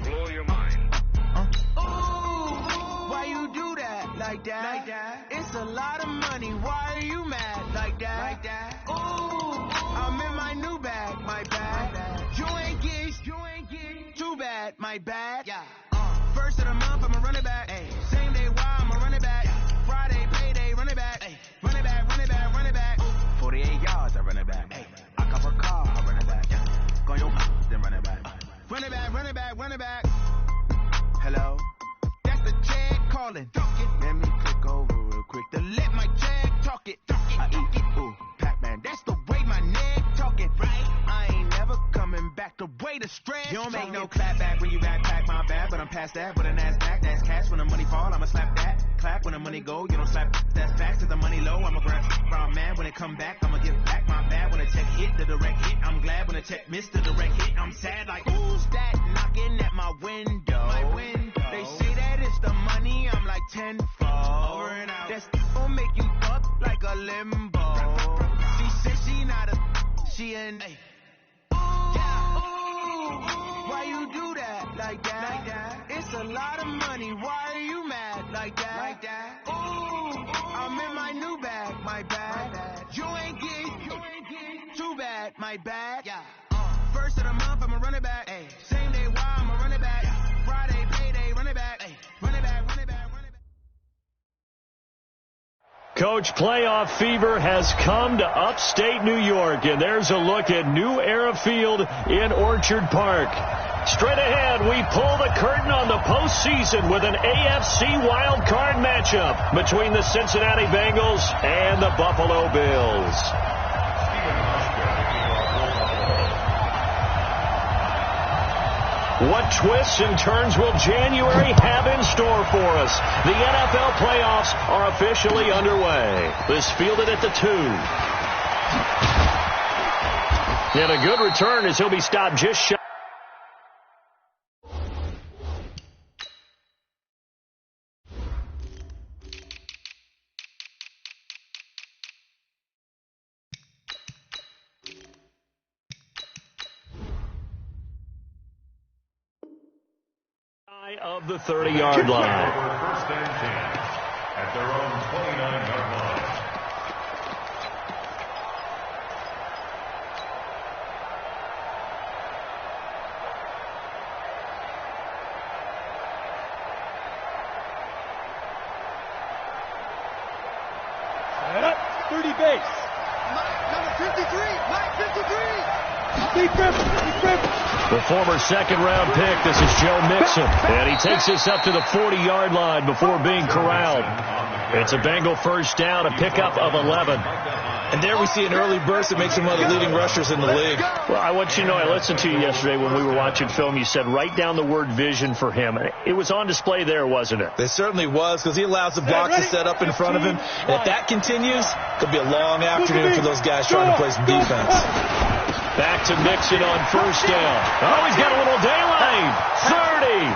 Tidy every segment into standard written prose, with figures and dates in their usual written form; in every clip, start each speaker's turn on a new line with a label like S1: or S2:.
S1: Blow your mind.
S2: Why you do that like that? It's a lot of money. Why are you mad like that? Ooh, I'm in my new bag, my bad. You ain't get too bad, my bad. Yeah. First of the month, I'ma run it back. Ay. Same day, why I'ma run it back. Friday, payday, run it back. Ay. Run it back, run it back, run it back. 48 yards, I run it back. Ay. I cop a car, I run it back. Yeah. Go your mouth, then run it back. Run it back, run it back, run it back. Hello? That's the check calling. Let me click over real quick to let my check talk it. I eat it, ooh, Pac-Man. That's the way my neck talking, right? I ain't never coming back the way the stress. You don't make no clap back when you backpack my bad, but I'm past that. With a NASDAQ, that's cash. When the money fall, I'ma slap that. Clap when the money go, you don't slap. That's facts. Cause the money low, I'ma grab brown man. When it come back, I'ma give back my bad. When the check hit, the direct hit. I'm glad when the check missed the direct hit. I'm sad like, who's that knocking at my window? My window. They say that it's the money, I'm like tenfold. Over and out. That's gon' make you fuck like a limbo. She said she not a, she an A. Why you do that like that? It's a lot of money. Why are you mad like that? Ooh, I'm in my new bag, my bad. You ain't get too bad, my bad. Yeah. First of the month, I'ma run it back. Ay. Same day, why I'ma run it back. Friday, payday, run it back. Ay. Run it back, run it back, run it back.
S3: Coach, playoff fever has come to upstate New York, and there's a look at New Era Field in Orchard Park. Straight ahead, we pull the curtain on the postseason with an AFC wildcard matchup between the Cincinnati Bengals and the Buffalo Bills. What twists and turns will January have in store for us? The NFL playoffs are officially underway. This fielded at the 2. And a good return as he'll be stopped just shy. Of the 30-yard line.
S4: First and 10 at their own 29-yard line.
S5: Set up, 30 base.
S2: Number 53, Mike 53.
S5: Deep grip.
S3: The former second-round pick, this is Joe Mixon. And he takes this up to the 40-yard line before being corralled. It's a Bengal first down, a pickup of 11.
S6: And there we see an early burst that makes him one of the leading rushers in the league.
S3: Well, I want you to know, I listened to you yesterday when we were watching film. You said write down the word vision for him. It was on display there, wasn't it?
S6: It certainly was, because he allows the blocks to set up in front of him. And if that continues, it could be a long afternoon for those guys trying to play some defense.
S3: Back to Mixon on first down. Oh, he's got a little daylight. 30,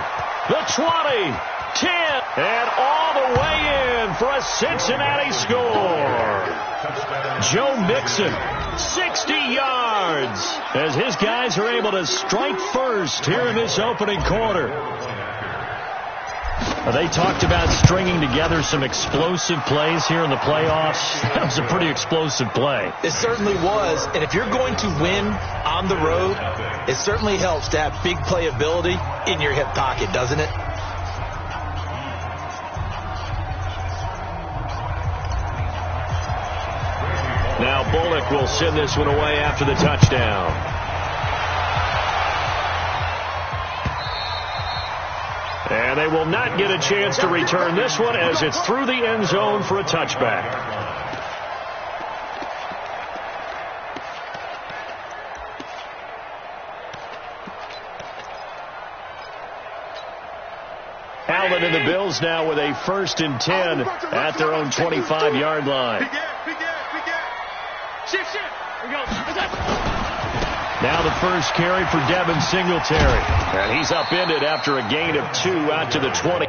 S3: the 20, 10, and all the way in for a Cincinnati score. Joe Mixon, 60 yards, as his guys are able to strike first here in this opening quarter. They talked about stringing together some explosive plays here in the playoffs. That was a pretty explosive play.
S6: It certainly was. And if you're going to win on the road, it certainly helps to have big playability in your hip pocket, doesn't it?
S3: Now Bullock will send this one away after the touchdown. And they will not get a chance to return this one as it's through the end zone for a touchback. Allen and the Bills now with a 1st and 10 at their own 25-yard line.
S5: Shift. Here we go.
S3: Now the first carry for Devin Singletary. And he's upended after a gain of 2 out to the 20.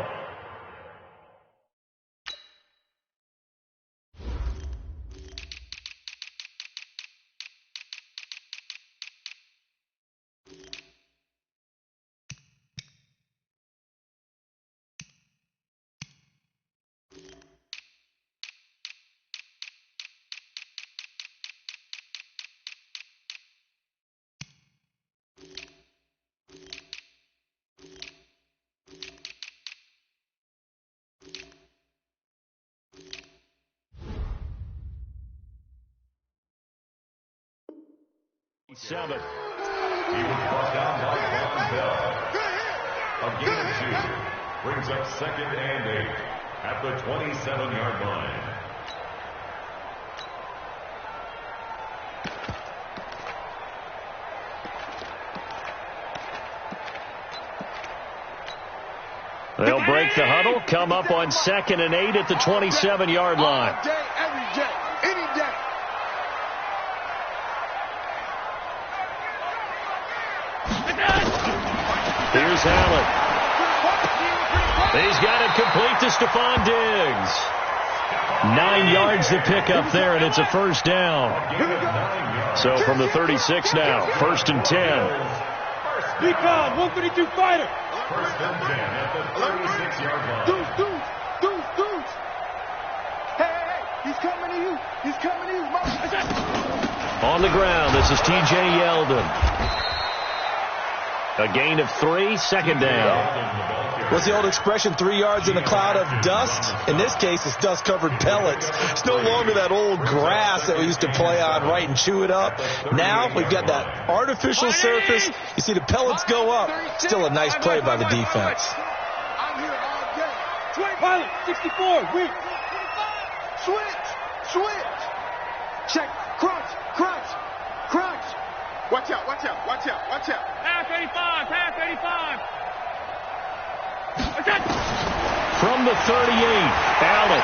S3: 7.
S4: He was brought down by Von Bell. A gain of 2 brings up 2nd and 8 at the 27-yard line.
S3: They'll break the huddle, come up on 2nd and 8 at the 27-yard line.
S2: All day, every day, any day.
S3: Here's Allen. He's got it complete to Stephon Diggs. 9 yards to pick up there, and it's a first down. So from the 36 now, 1st and 10.
S5: Recon, 132 fighter.
S4: 1st and 10 at the 36-yard line.
S2: Deuce. Hey, he's coming to you. He's coming to you.
S3: On the ground, this is T.J. Yeldon. A gain of 3, 2nd down.
S6: What's the old expression, 3 yards in a cloud of dust? In this case, it's dust-covered pellets. It's no longer that old grass that we used to play on, right, and chew it up. Now we've got that artificial surface. You see the pellets go up. Still a nice play by the defense.
S2: I'm here all day.
S5: Pilot, 64, weak.
S2: Switch. Check. Crunch. Watch out.
S5: Pass 85.
S3: From the 38, Allen.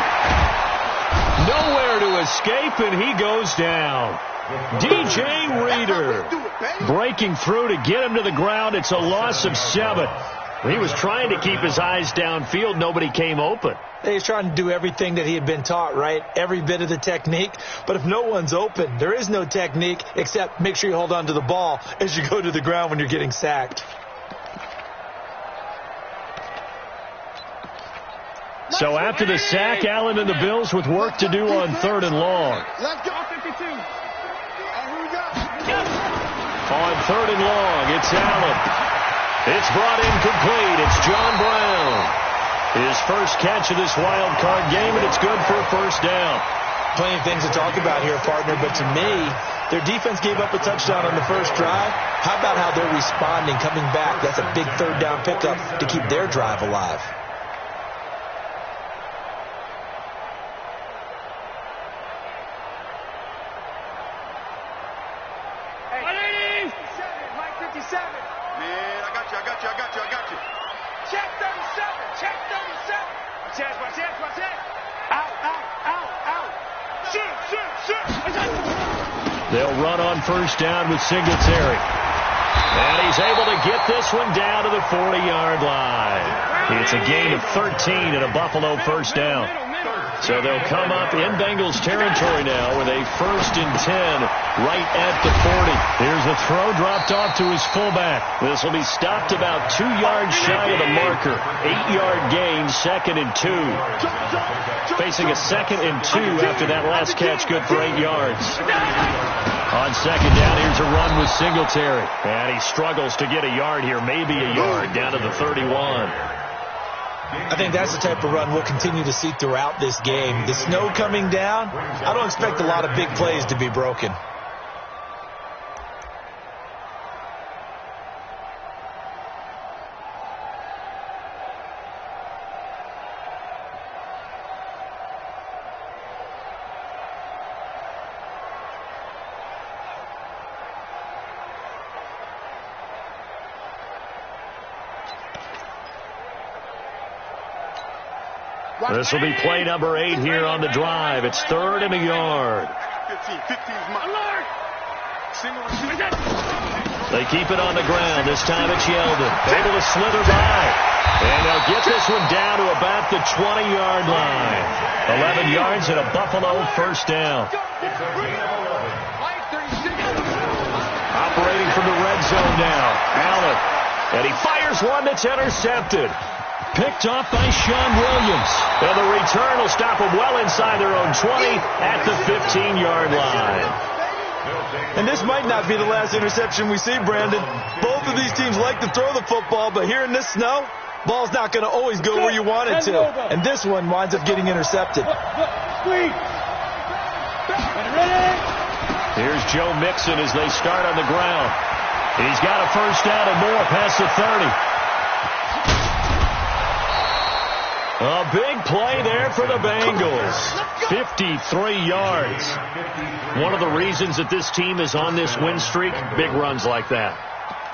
S3: Nowhere to escape, and he goes down. DJ Reader breaking through to get him to the ground. It's a loss of 7. He was trying to keep his eyes downfield. Nobody came open.
S6: He's trying to do everything that he had been taught, right? Every bit of the technique. But if no one's open, there is no technique except make sure you hold on to the ball as you go to the ground when you're getting sacked.
S3: So after the sack, Allen and the Bills with work to do on 3rd and long.
S2: Let's go. 52. Here we go.
S3: On 3rd and long, it's Allen. It's brought in complete. It's John Brown. His first catch of this wild card game, and it's good for a first down.
S6: Plenty of things to talk about here, partner, but to me, their defense gave up a touchdown on the first drive. How about how they're responding, coming back? That's a big 3rd down pickup to keep their drive alive.
S2: Mike 57. Man, I got you. Check 37. Watch it. Out. Shoot.
S3: They'll run on first down with Singletary. And he's able to get this one down to the 40-yard line. It's a gain of 13 and a Buffalo first down. So they'll come up in Bengals territory now with a 1st and 10 right at the 40. Here's a throw dropped off to his fullback. This will be stopped about 2 yards shy of the marker. 8-yard gain, 2nd and 2. Facing a 2nd and 2 after that last catch, good for 8 yards. On 2nd down, here's a run with Singletary. And he struggles to get a yard here, maybe a yard, down to the 31.
S6: I think that's the type of run we'll continue to see throughout this game. The snow coming down, I don't expect a lot of big plays to be broken.
S3: This will be play number 8 here on the drive. It's 3rd and a yard.
S2: 15's mine.
S3: They keep it on the ground. This time it's Yeldon. Able to slither by. And they'll get this one down to about the 20-yard line. 11 yards and a Buffalo first down. Operating from the red zone now. Allen. And he fires one that's intercepted. Picked off by Sean Williams. And the return will stop them well inside their own 20 at the 15-yard line.
S6: And this might not be the last interception we see, Brandon. Both of these teams like to throw the football, but here in this snow, ball's not going to always go where you want it to. And this one winds up getting intercepted.
S5: Squeeze. Ready?
S3: Here's Joe Mixon as they start on the ground. He's got a first down and more past the 30. A big play there for the Bengals. 53 yards. One of the reasons that this team is on this win streak, big runs like that.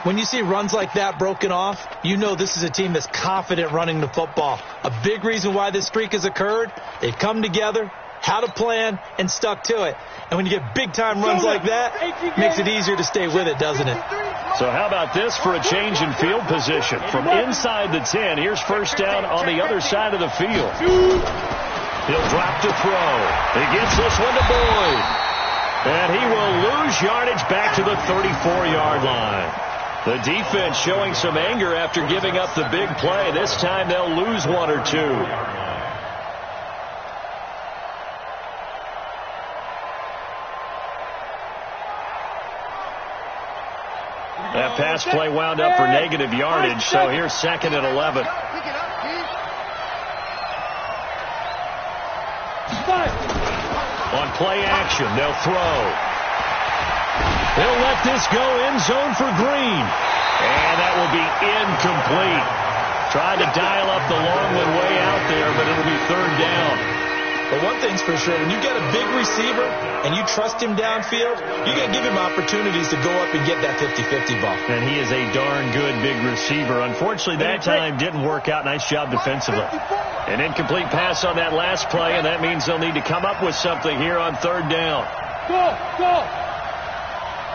S6: When you see runs like that broken off, you know this is a team that's confident running the football. A big reason why this streak has occurred, they've come together, had a plan, and stuck to it. And when you get big-time runs like that, it makes it easier to stay with it, doesn't it?
S3: So how about this for a change in field position? From inside the 10, here's first down on the other side of the field. He'll drop to throw. He gets this one to Boyd. And he will lose yardage back to the 34-yard line. The defense showing some anger after giving up the big play. This time they'll lose one or two. That pass play wound up for negative yardage, so here's second and 11. On play action, they'll throw. They'll let this go end zone for Green. And that will be incomplete. Tried to dial up the long one way out there, but it'll be third down.
S6: But one thing's for sure, when you get a big receiver and you trust him downfield, you got to give him opportunities to go up and get that 50-50 ball.
S3: And he is a darn good big receiver. Unfortunately, that time didn't work out. Nice job defensively. An incomplete pass on that last play, and that means they'll need to come up with something here on third down.
S5: Go!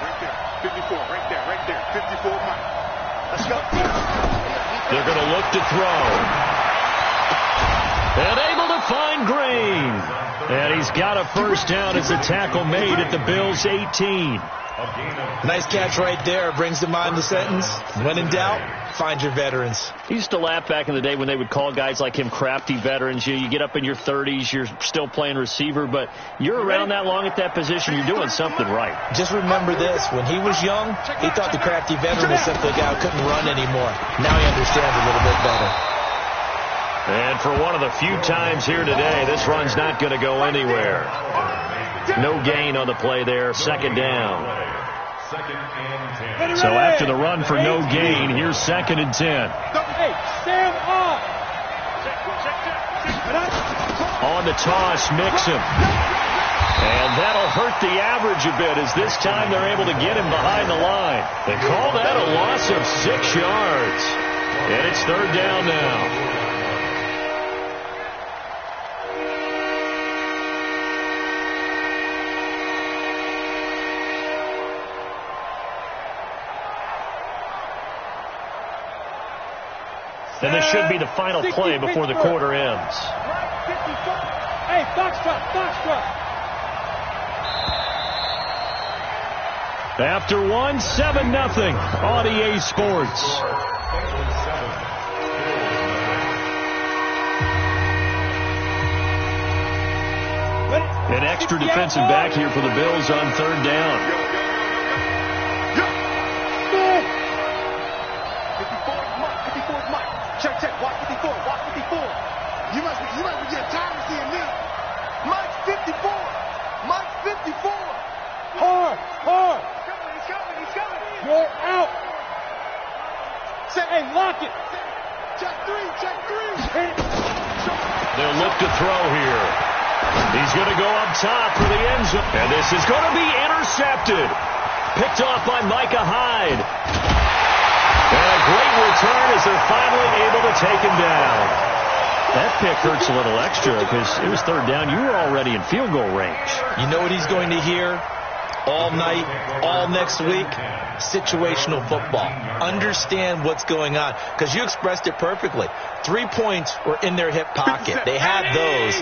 S5: Right there, 54, right there, 54, Mike. Let's go.
S3: They're going to look to throw. And able to find Green. And he's got a first down as the tackle made at the Bills' 18.
S6: Nice catch right there. Brings to mind the sentence, when in doubt, find your veterans.
S3: He used to laugh back in the day when they would call guys like him crafty veterans. You get up in your 30s, you're still playing receiver, but you're around that long at that position, you're doing something right.
S6: Just remember this. When he was young, he thought the crafty veteran was simply a guy who couldn't run anymore. Now he understands a little bit better.
S3: And for one of the few times here today, this run's not going to go anywhere. No gain on the play there. Second down. So after the run for no gain, here's second and 10.
S5: Hey, stand up.
S3: On the toss, Mixon. And that'll hurt the average a bit as this time they're able to get him behind the line. They call that a loss of 6 yards. And it's third down now. And this should be the final play before the quarter ends.
S5: Hey, Foxtrot.
S3: After one, 7-0 on EA Sports. An extra defensive back here for the Bills on third down.
S5: Check, walk 54. You must be getting tired of seeing me. Mike 54. Hard. He's coming. You're out. Say, hey, lock it. Check three.
S3: They'll look to throw here. He's going to go up top for the end zone. And this is going to be intercepted. Picked off by Micah Hyde. And a great return as they're finally able to take him down. That pick hurts a little extra because it was third down. You were already in field goal range.
S6: You know what he's going to hear all night, all next week? Situational football. Understand what's going on because you expressed it perfectly. 3 points were in their hip pocket. They had those.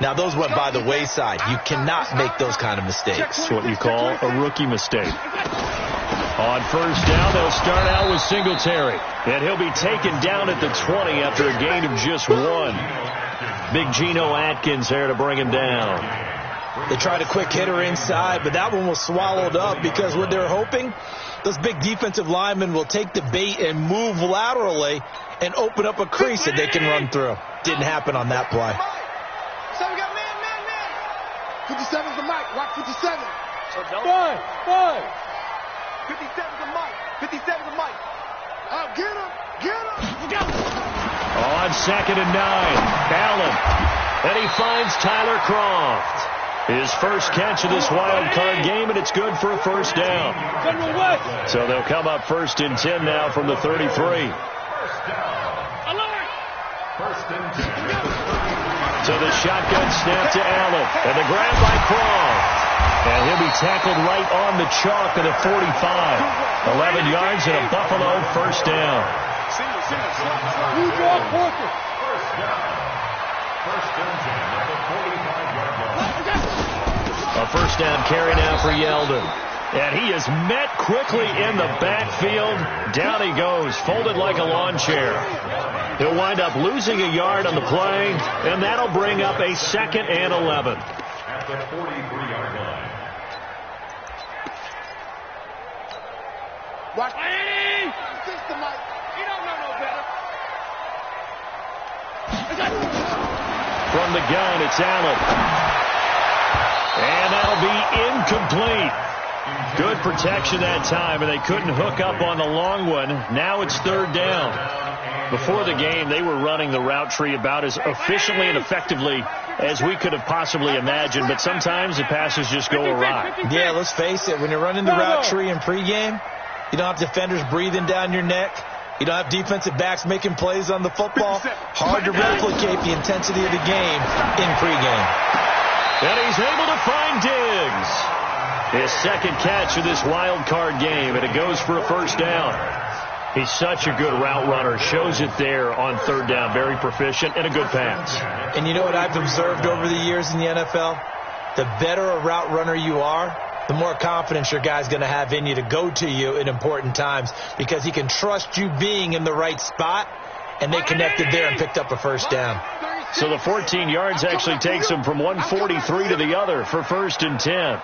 S6: Now, those went by the wayside. You cannot make those kind of mistakes.
S3: It's what you call a rookie mistake. On first down, they'll start out with Singletary. And he'll be taken down at the 20 after a gain of just 1. Big Geno Atkins there to bring him down.
S6: They tried a quick hitter inside, but that one was swallowed up because what they're hoping, those big defensive linemen will take the bait and move laterally and open up a crease that they can run through. Didn't happen on that play.
S5: So we got man. 57's the mic. Watch 57. Five. 57's a Mike. 57's a Mike. Oh, get him.
S3: On 2nd and 9, Allen. And he finds Tyler Croft. His first catch of this wild card game, and it's good for a first down. So they'll come up 1st and 10 now from the 33. So the shotgun snap to Allen, and the grab by Croft. And he'll be tackled right on the chalk of the 45. 11 yards and a Buffalo first down. A first down carry now for Yeldon. And he is met quickly in the backfield. Down he goes, folded like a lawn chair. He'll wind up losing a yard on the play, and that'll bring up a 2nd and 11.
S4: At the 43-yard line.
S5: Watch. Hey! System, Mike. He don't know no better.
S3: From the gun, it's Allen. And that'll be incomplete. Good protection that time, and they couldn't hook up on the long one. Now it's 3rd down. Before the game, they were running the route tree about as efficiently and effectively as we could have possibly imagined, but sometimes the passes just go awry.
S6: Yeah, let's face it. When you're running the route tree in pregame, you don't have defenders breathing down your neck. You don't have defensive backs making plays on the football. Hard to replicate the intensity of the game in pregame.
S3: And he's able to find Diggs. His 2nd catch of this wild card game, and it goes for a first down. He's such a good route runner. Shows it there on 3rd down. Very proficient and a good pass.
S6: And you know what I've observed over the years in the NFL? The better a route runner you are, the more confidence your guy's going to have in you to go to you in important times, because he can trust you being in the right spot, and they connected there and picked up a first down.
S3: So the 14 yards actually takes him from 143 to the other for 1st and 10.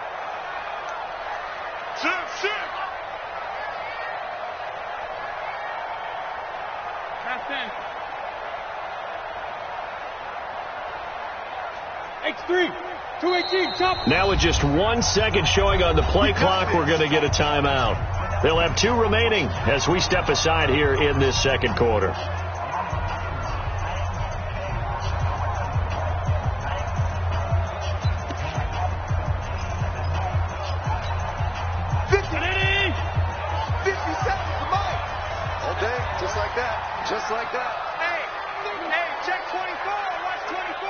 S3: Now with just 1 second showing on the play clock, we're going to get a timeout. They'll have 2 remaining as we step aside here in this 2nd quarter.
S5: Just like that. Hey, check 24. Watch 24.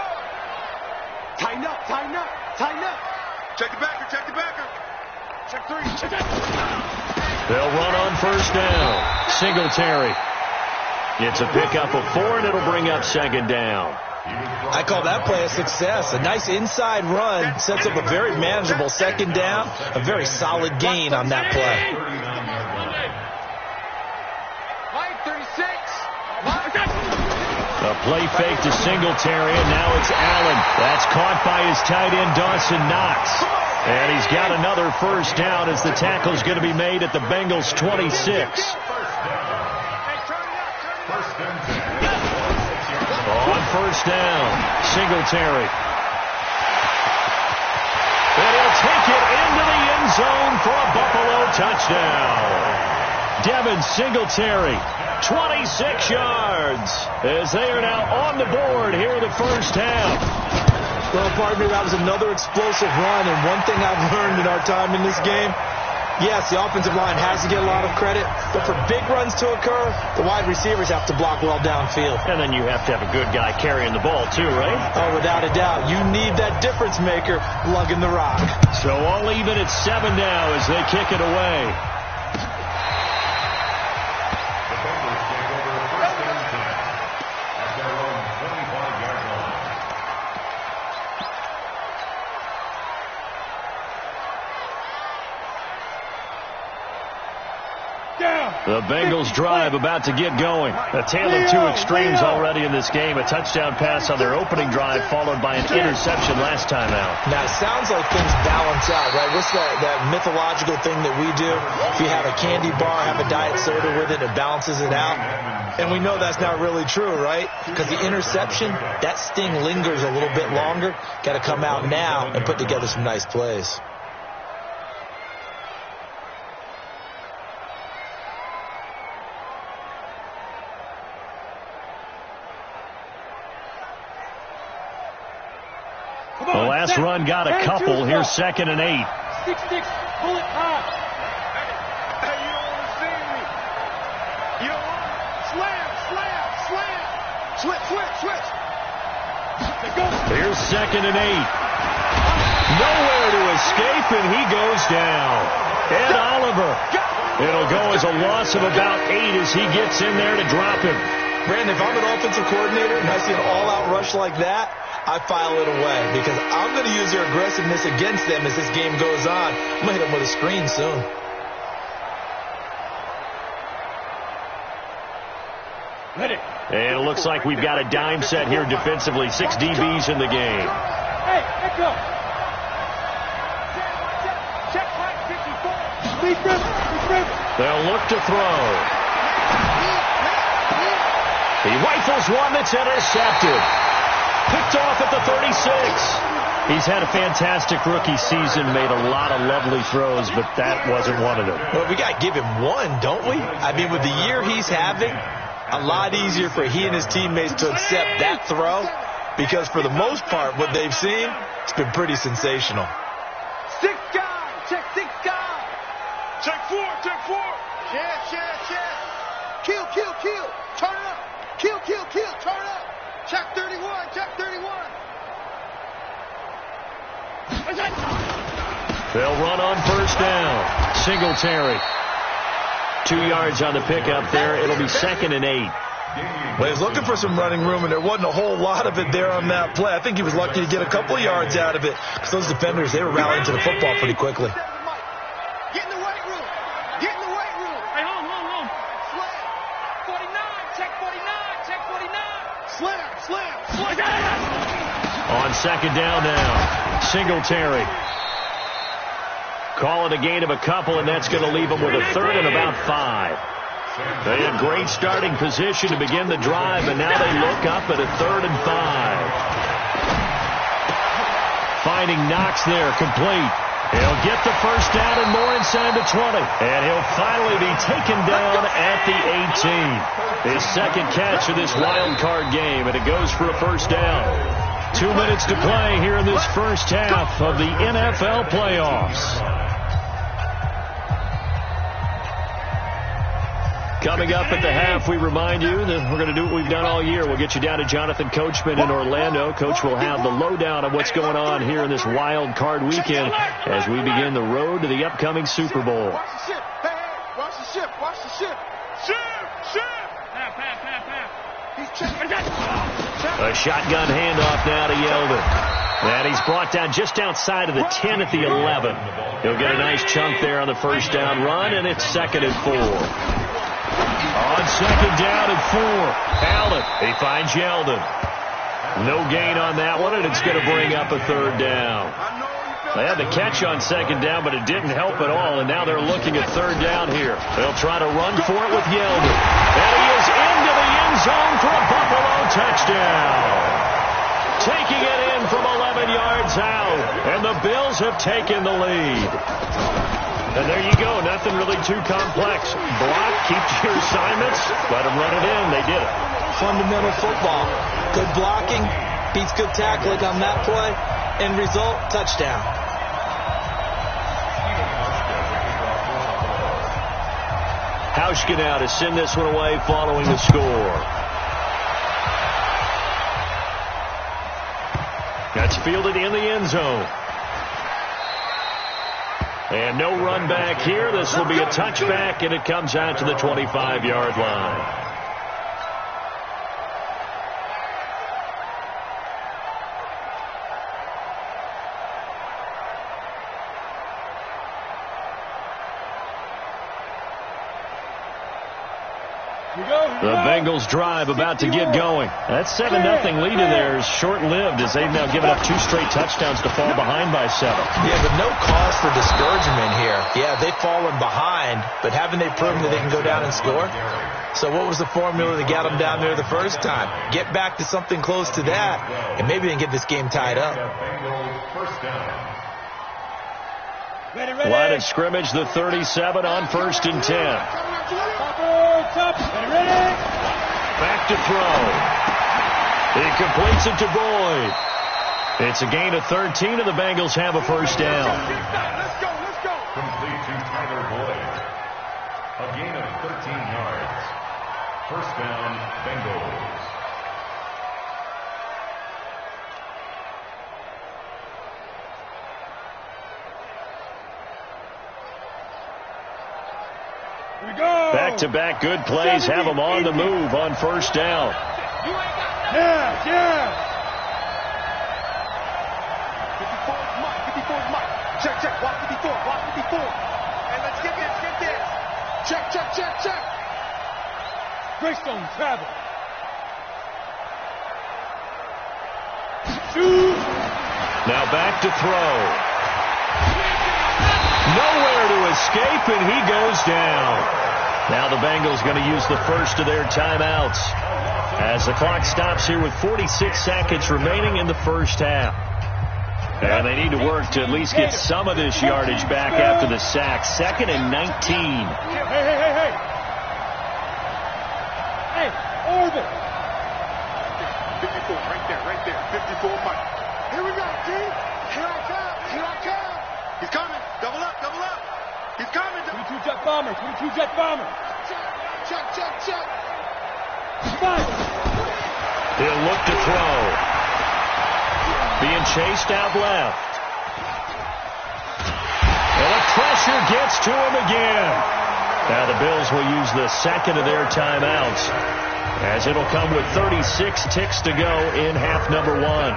S5: Tighten up. Check the backer. Check 3.
S3: They'll run on first down. Singletary. It's a pickup of 4, and it'll bring up 2nd down.
S6: I call that play a success. A nice inside run sets up a very manageable 2nd down. A very solid gain on that play.
S3: A play fake to Singletary, and now it's Allen. That's caught by his tight end, Dawson Knox. And he's got another first down as the tackle's going to be made at the Bengals' 26. On first down, Singletary. And he'll take it into the end zone for a Buffalo touchdown. Devin Singletary, 26 yards, as they are now on the board here in the first half.
S6: Well, pardon me, that was another explosive run, and one thing I've learned in our time in this game, yes, the offensive line has to get a lot of credit, but for big runs to occur, the wide receivers have to block well downfield.
S3: And then you have to have a good guy carrying the ball too, right?
S6: Oh, without a doubt. You need that difference maker lugging the rock.
S3: So all even at 7 now as they kick it away. The Bengals drive about to get going. A tale of 2 extremes already in this game. A touchdown pass on their opening drive followed by an interception last time out.
S6: Now, it sounds like things balance out, right? What's that mythological thing that we do? If you have a candy bar, have a diet soda with it, it balances it out. And we know that's not really true, right? Because the interception, that sting lingers a little bit longer. Got to come out now and put together some nice plays.
S3: The last run got a couple. Here's 2nd and 8.
S5: Six. Pull it high. Hey, you don't want to see me. You don't want switch.
S3: Here's 2nd and 8. Nowhere to escape, and he goes down. Ed Oliver. It'll go as a loss of about 8 as he gets in there to drop him.
S6: Brandon, if I'm an offensive coordinator and I see an all-out rush like that, I file it away because I'm going to use their aggressiveness against them as this game goes on. I'm going to hit them with a screen soon.
S3: And it looks like we've got a dime set here defensively. 6 DBs in the game.
S5: Hey, let go. Check right 54.
S3: They'll look to throw. He rifles one that's intercepted. Picked off at the 36. He's had a fantastic rookie season, made a lot of lovely throws, but that wasn't one of them.
S6: Well, we got to give him one, don't we? I mean, with the year he's having, a lot easier for he and his teammates to accept that throw because for the most part, what they've seen, it's been pretty sensational.
S5: 6 guys. Check 6 guys. Check 4. Share. Kill. Turn it up. Kill. Turn it up. Check 31.
S3: They'll run on first down. Singletary. 2 yards on the pickup there. It'll be 2nd and 8.
S6: Well, he was looking for some running room, and there wasn't a whole lot of it there on that play. I think he was lucky to get a couple of yards out of it because those defenders, they were rallying to the football pretty quickly.
S5: Get in the weight room. Hey, hold. Slam.
S3: On 2nd down now. Singletary. Call it a gain of a couple, and that's going to leave them with a 3rd and about 5. They had great starting position to begin the drive, and now they look up at a 3rd and 5. Finding Knox there, complete. He'll get the first down and more inside the 20. And he'll finally be taken down at the 18. His 2nd catch of this wild card game, and it goes for a first down. 2 minutes to play here in this first half of the NFL playoffs. Coming up at the half, we remind you that we're going to do what we've done all year. We'll get you down to Jonathan Coachman in Orlando. Coach will have the lowdown of what's going on here in this wild card weekend as we begin the road to the upcoming Super Bowl.
S5: Watch the ship. Hey, watch the ship. Ship. He's checking.
S3: A shotgun handoff now to Yeldon. And he's brought down just outside of the 10 at the 11. He'll get a nice chunk there on the first down run, and it's 2nd and 4. On 2nd down and 4. Allen, he finds Yeldon. No gain on that one, and it's going to bring up a 3rd down. They had the catch on 2nd down, but it didn't help at all, and now they're looking at 3rd down here. They'll try to run for it with Yeldon. And he is into the end zone for a Buffalo touchdown. Taking it in from 11 yards out, and the Bills have taken the lead. And there you go. Nothing really too complex. Block, keep your assignments, let them run it in. They did it.
S6: Fundamental football. Good blocking, beats good tackling on that play. End result, touchdown.
S3: Hauschka now to send this one away following the score. That's fielded in the end zone. And no run back here. This will be a touchback, and it comes out to the 25-yard line. The Bengals drive about to get going. That 7-0 lead in there is short-lived as they've now given up 2 straight touchdowns to fall behind by 7.
S6: Yeah, but no cause for discouragement here. Yeah, they've fallen behind, but haven't they proven that they can go down and score? So what was the formula that got them down there the first time? Get back to something close to that, and maybe they can get this game tied up.
S3: Line of scrimmage, the 37 on 1st and 10. Back to throw. He completes it to Boyd. It's a gain of 13, and the Bengals have a first down.
S5: Let's go.
S4: Complete to Tyler Boyd. A gain of 13 yards. First down, Bengals.
S3: Back-to-back good plays have them on the move on first down.
S5: Yeah. 54's Mike. Check. Walk 54. Hey, let's get this. Check. Greystone travel. Shoot.
S3: Now back to throw. Nowhere to escape, and he goes down. Now the Bengals going to use the first of their timeouts as the clock stops here with 46 seconds remaining in the first half. And they need to work to at least get some of this yardage back after the sack. 2nd and 19.
S5: Hey, orbit. 54, right there. 54 Mike. Here we go, G. Here I come. He's coming. Double up. He's coming. 22 jet bomber. Check. Fire.
S3: He'll look to throw. Being chased out left. And the pressure gets to him again. Now the Bills will use the second of their timeouts, as it'll come with 36 ticks to go in half number 1.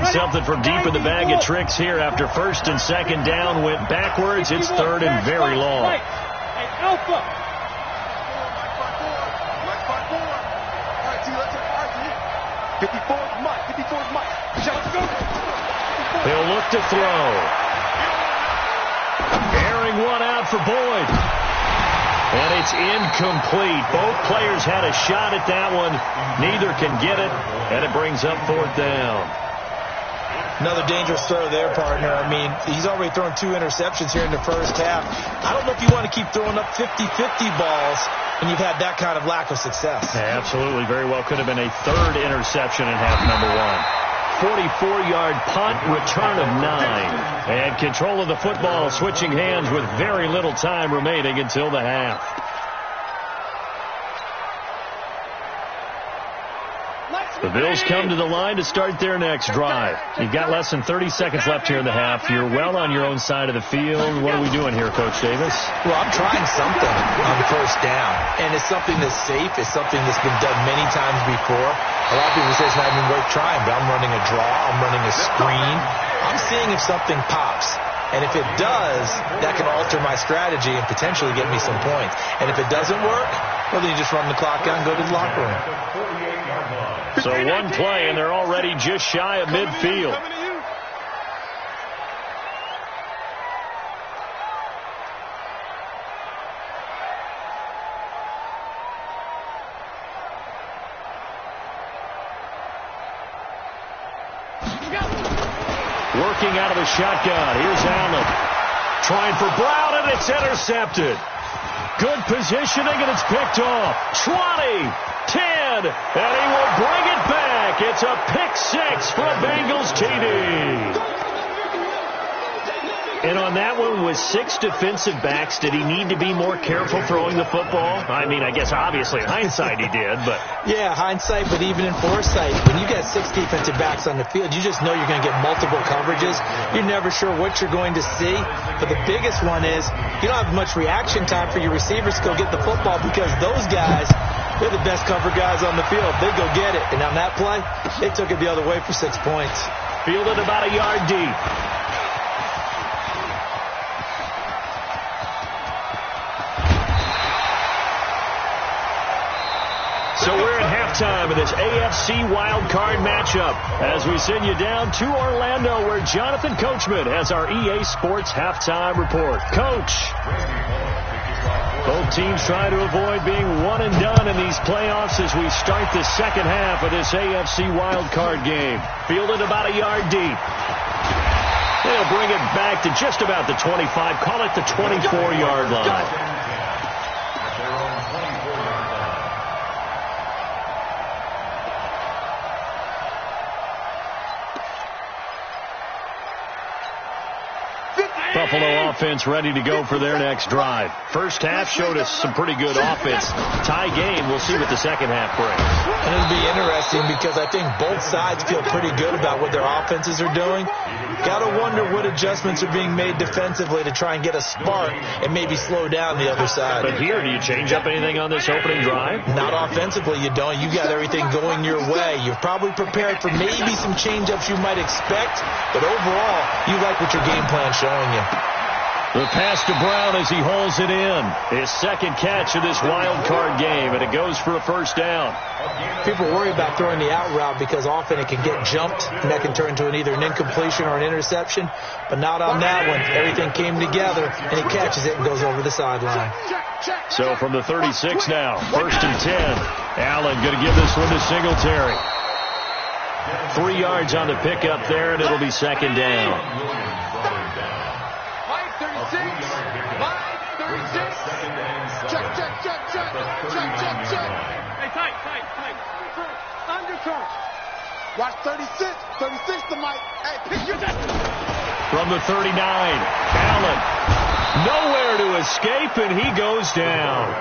S3: Something from deep in the bag of tricks here after 1st and 2nd down. Went backwards. It's 3rd and very long.
S5: Hey, Alpha. 54's Mike.
S3: He'll look to throw. Airing one out for Boyd. And it's incomplete. Both players had a shot at that one. Neither can get it, and it brings up 4th down.
S6: Another dangerous throw there, partner. I mean, he's already thrown 2 interceptions here in the first half. I don't know if you want to keep throwing up 50-50 balls when you've had that kind of lack of success.
S3: Yeah, absolutely. Very well could have been a 3rd interception in half number 1. 44-yard punt, return of 9. And control of the football, switching hands with very little time remaining until the half. The Bills come to the line to start their next drive. You've got less than 30 seconds left here in the half. You're well on your own side of the field. What are we doing here, Coach Davis?
S6: Well, I'm trying something on first down, and it's something that's safe. It's something that's been done many times before. A lot of people say it's not even worth trying, but I'm running a draw. I'm running a screen. I'm seeing if something pops. And if it does, that can alter my strategy and potentially get me some points. And if it doesn't work, well, then you just run the clock out and go to the locker room.
S3: So one play, and they're already just shy of midfield. Working out of the shotgun. Here's Allen. Trying for Brown, and it's intercepted. Good positioning, and it's picked off. 20, 10, and he will bring it back. It's a pick 6 for a Bengals TD. And on that one, with 6 defensive backs, did he need to be more careful throwing the football? I mean, I guess obviously in hindsight he did, but...
S6: Yeah, hindsight, but even in foresight, when you got 6 defensive backs on the field, you just know you're going to get multiple coverages. You're never sure what you're going to see. But the biggest one is you don't have much reaction time for your receivers to go get the football because those guys, they're the best cover guys on the field. They go get it. And on that play, they took it the other way for 6 points.
S3: Fielded about a yard deep. So we're at halftime of this AFC wildcard matchup as we send you down to Orlando where Jonathan Coachman has our EA Sports halftime report. Coach. Both teams trying to avoid being one and done in these playoffs as we start the second half of this AFC wildcard game. Fielded about a yard deep. They'll bring it back to just about the 25. Call it the 24-yard line. Buffalo offense ready to go for their next drive. First half showed us some pretty good offense. Tie game. We'll see what the second half brings.
S6: And it'll be interesting because I think both sides feel pretty good about what their offenses are doing. Got to wonder what adjustments are being made defensively to try and get a spark and maybe slow down the other side.
S3: But here, do you change up anything on this opening drive?
S6: Not offensively, you don't. You got everything going your way. You're probably prepared for maybe some change-ups you might expect, but overall, you like what your game plan's showing you.
S3: The pass to Brown as he holds it in. His second catch of this wild card game, and it goes for a first down.
S6: People worry about throwing the out route because often it can get jumped, and that can turn into either an incompletion or an interception. But not on that one. Everything came together, and he catches it and goes over the sideline.
S3: So from the 36 now, 1st and 10. Allen going to give this one to Singletary. 3 yards on the pickup there, and it'll be second down.
S5: 36. Check. Hey, tight. Undercut. Watch 36. 36 to Mike. Hey, pick your
S3: From the 39, Allen. Nowhere to escape, and he goes down.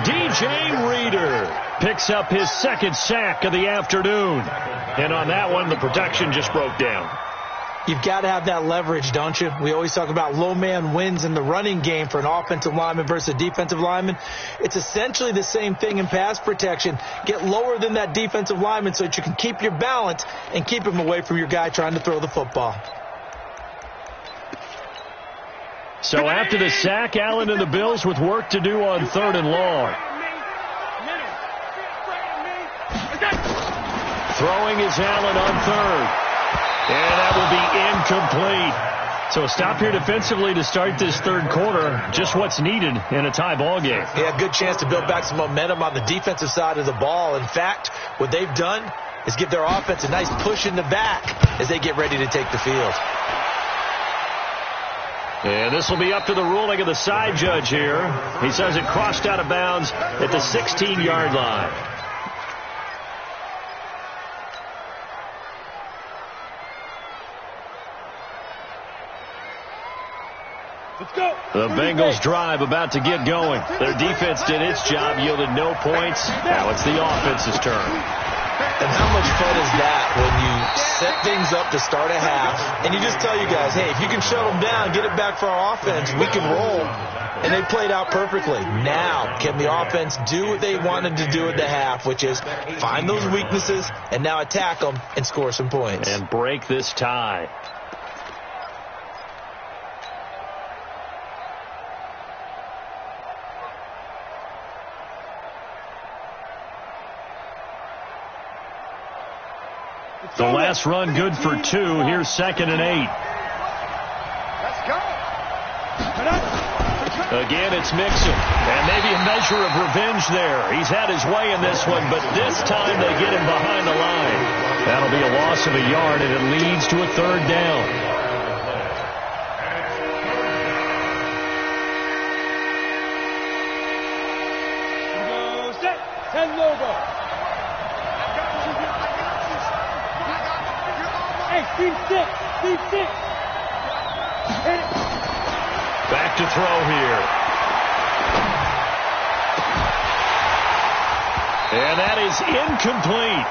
S3: DJ Reader picks up his second sack of the afternoon. And on that one, the protection just broke down.
S6: You've got to have that leverage, don't you? We always talk about low man wins in the running game for an offensive lineman versus a defensive lineman. It's essentially the same thing in pass protection. Get lower than that defensive lineman so that you can keep your balance and keep him away from your guy trying to throw the football.
S3: So after the sack, Allen and the Bills with work to do on 3rd and long. Throwing is Allen on 3rd. And that will be incomplete. So a stop here defensively to start this third quarter. Just what's needed in a tie ball game.
S6: Yeah, good chance to build back some momentum on the defensive side of the ball. In fact, what they've done is give their offense a nice push in the back as they get ready to take the field.
S3: And this will be up to the ruling of the side judge here. He says it crossed out of bounds at the 16-yard line. The Bengals drive about to get going. Their defense did its job, yielded no points. Now it's the offense's turn.
S6: And how much fun is that when you set things up to start a half, and you just tell you guys, hey, if you can shut them down, get it back for our offense, we can roll. And they played out perfectly. Now, can the offense do what they wanted to do at the half, which is find those weaknesses and now attack them and score some points.
S3: And break this tie. The last run good for 2. Here's 2nd and 8.
S5: Let's go.
S3: Again, it's Mixon. And maybe a measure of revenge there. He's had his way in this one, but this time they get him behind the line. That'll be a loss of a yard, and it leads to a 3rd down.
S5: Go set. 10 logo. Deep six.
S3: Back to throw here. And that is incomplete.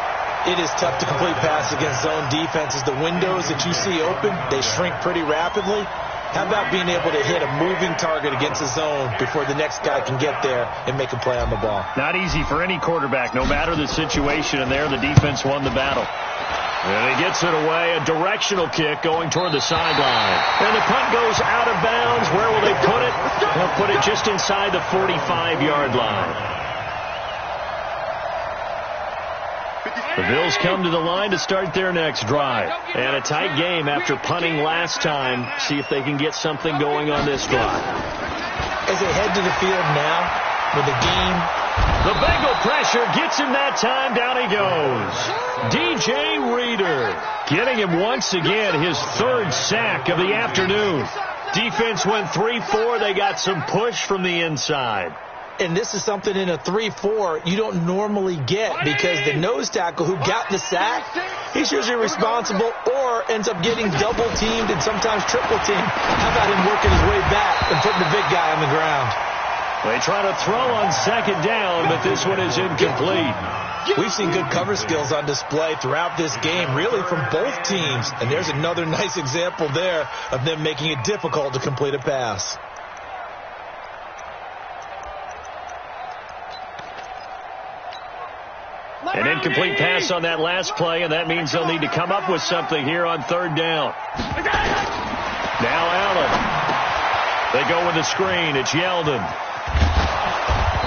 S6: It is tough to complete pass against zone defenses. The windows that you see open, they shrink pretty rapidly. How about being able to hit a moving target against the zone before the next guy can get there and make a play on the ball?
S3: Not easy for any quarterback, no matter the situation, and there the defense won the battle. And he gets it away, a directional kick going toward the sideline. And the punt goes out of bounds. Where will they put it? They'll put it just inside the 45-yard line. The Bills come to the line to start their next drive. And a tight game after punting last time. See if they can get something going on this drive.
S6: as they head to the field now with the game.
S3: The Bengal pressure gets him that time. Down he goes. DJ Reader getting him once again his third sack of the afternoon. Defense went 3-4. They got some push from the inside.
S6: And this is something in a 3-4 you don't normally get because the nose tackle who got the sack, he's usually responsible or ends up getting double-teamed and sometimes triple-teamed. How about him working his way back and putting the big guy on the ground?
S3: They try to throw on second down, but this one is incomplete.
S6: We've seen good cover skills on display throughout this game, really from both teams. And there's another nice example there of them making it difficult to complete a pass.
S3: An incomplete pass on that last play, and that means they'll need to come up with something here on third down. Now Allen. They go with the screen. It's Yeldon.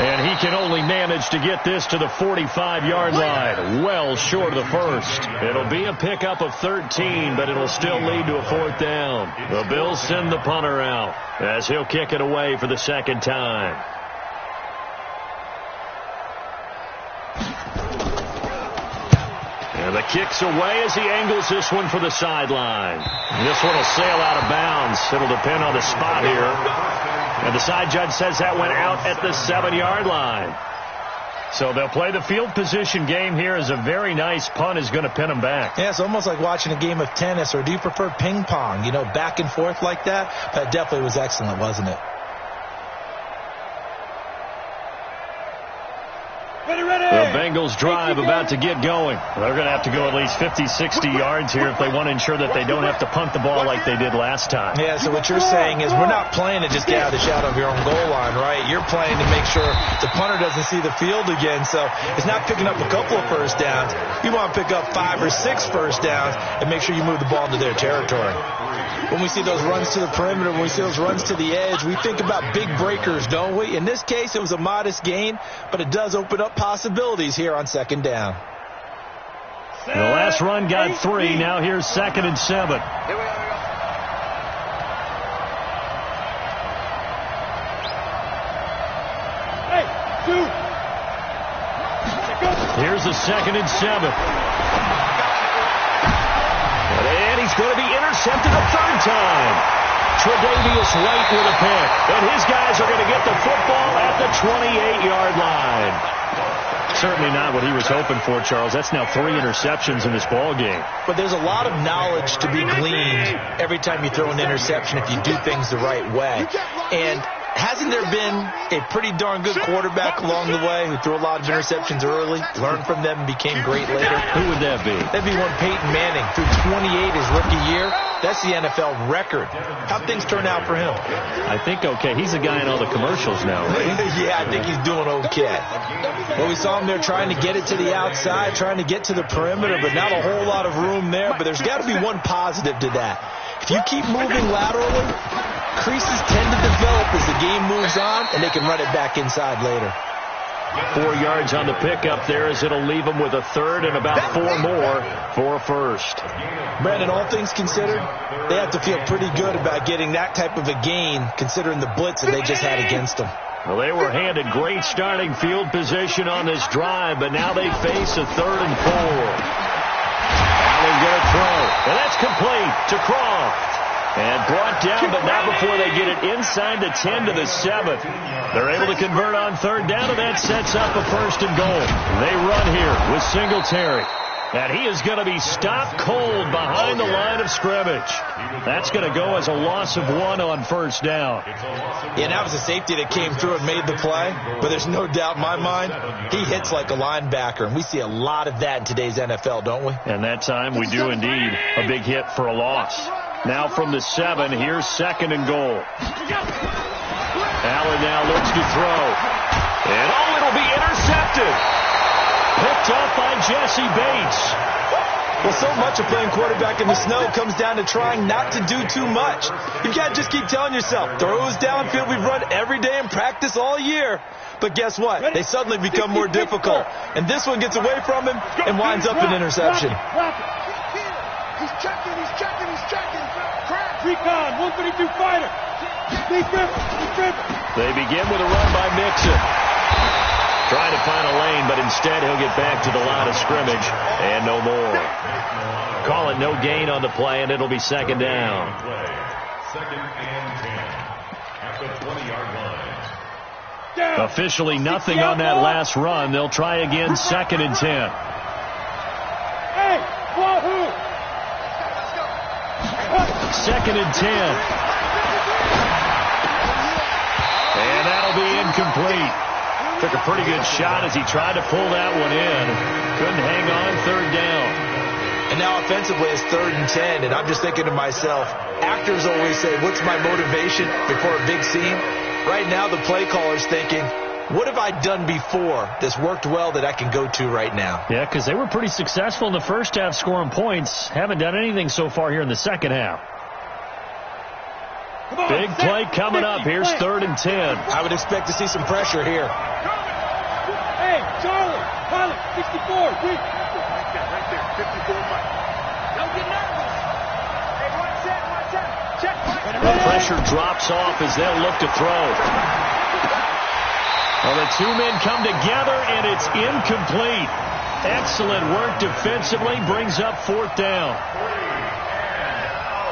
S3: And he can only manage to get this to the 45-yard line, well short of the first. It'll be a pickup of 13, but it'll still lead to a fourth down. The Bills send the punter out as he'll kick it away for the second time. And the kick's away as he angles this one for the sideline. This one will sail out of bounds. It'll depend on the spot here. And the side judge says that went out at the 7-yard line. So they'll play the field position game here as a very nice punt is going to pin them back.
S6: Yeah, it's almost like watching a game of tennis, or do you prefer ping pong? You know, back and forth like that? That definitely was excellent, wasn't it?
S3: The Bengals drive about to get going. They're going to have to go at least 50, 60 yards here if they want to ensure that they don't have to punt the ball like they did last time.
S6: Yeah, so what you're saying is we're not playing to just get out of the shadow of your own goal line, right? You're playing to make sure the punter doesn't see the field again. So it's not picking up a couple of first downs. You want to pick up 5 or 6 first downs and make sure you move the ball into their territory. When we see those runs to the perimeter, when we see those runs to the edge, we think about big breakers, don't we? In this case, it was a modest gain, but it does open up possibilities here on second down.
S3: The last run got 3. Now here's 2nd and 7.
S5: Here we go.
S3: Here's the 2nd and 7. And he's going to be intercepted a third time. Tre'Davious White with a pick. And his guys are going to get the football at the 28-yard line. Certainly not what he was hoping for, Charles. That's now 3 interceptions in this ball game.
S6: But there's a lot of knowledge to be gleaned every time you throw an interception if you do things the right way. And hasn't there been a pretty darn good quarterback along the way who threw a lot of interceptions early, learned from them, and became great later?
S3: Who would that be?
S6: That'd be one Peyton Manning. Threw 28 his rookie year. That's the NFL record. How'd things turn out for him?
S3: I think okay. He's the guy in all the commercials now, right?
S6: Yeah, I think he's doing okay. Well, we saw him there trying to get it to the outside, trying to get to the perimeter, but not a whole lot of room there. But there's got to be one positive to that. If you keep moving laterally, creases tend to develop as the game moves on, and they can run it back inside later.
S3: 4 yards on the pickup there as it'll leave them with a third and about 4 more for a first.
S6: Brandon, all things considered, they have to feel pretty good about getting that type of a gain considering the blitz that they just had against them.
S3: Well, they were handed great starting field position on this drive, but now they face a 3rd and 4. Allen going to throw, and that's complete to Croft. And brought down, but not before they get it inside the 10 to the 7. They're able to convert on 3rd down, and that sets up a 1st and goal. They run here with Singletary. And he is going to be stopped cold behind the line of scrimmage. That's going to go as a loss of 1 on 1st down.
S6: Yeah, that was a safety that came through and made the play. But there's no doubt in my mind, he hits like a linebacker. And we see a lot of that in today's NFL, don't we?
S3: And that time we do indeed. A big hit for a loss. Now from the 7, here's 2nd and goal. Allen now looks to throw. And it'll be intercepted. Picked up by Jesse Bates.
S6: Well, so much of playing quarterback in the snow comes down to trying not to do too much. You can't just keep telling yourself, throws downfield we've run every day in practice all year. But guess what? They suddenly become more difficult. And this one gets away from him and winds up an interception.
S5: He's checking.
S7: Recon, 132 fighter.
S3: They begin with a run by Mixon. Trying to find a lane, but instead he'll get back to the line of scrimmage and no more. Call it no gain on the play, and it'll be second down.
S4: Second and 10 at the 20-yard line.
S3: Officially nothing on that last run. They'll try again, second and 10. Second and 10. And that'll be incomplete. Took a pretty good shot as he tried to pull that one in. Couldn't hang on, third down.
S6: And now offensively it's third and 10, and I'm just thinking to myself, actors always say, what's my motivation before a big scene? Right now the play caller's thinking, what have I done before that's worked well that I can go to right now?
S3: Yeah, because they were pretty successful in the first half scoring points. Haven't done anything so far here in the second half. Big play coming up. Here's third and 10.
S6: I would expect to see some pressure here.
S5: Hey, Charlie, Pilot, 64, right there, 54 Mike. Don't get nervous. Hey, one set, check.
S3: The pressure drops off as they'll look to throw. Well, the two men come together, and it's incomplete. Excellent work defensively, brings up fourth down.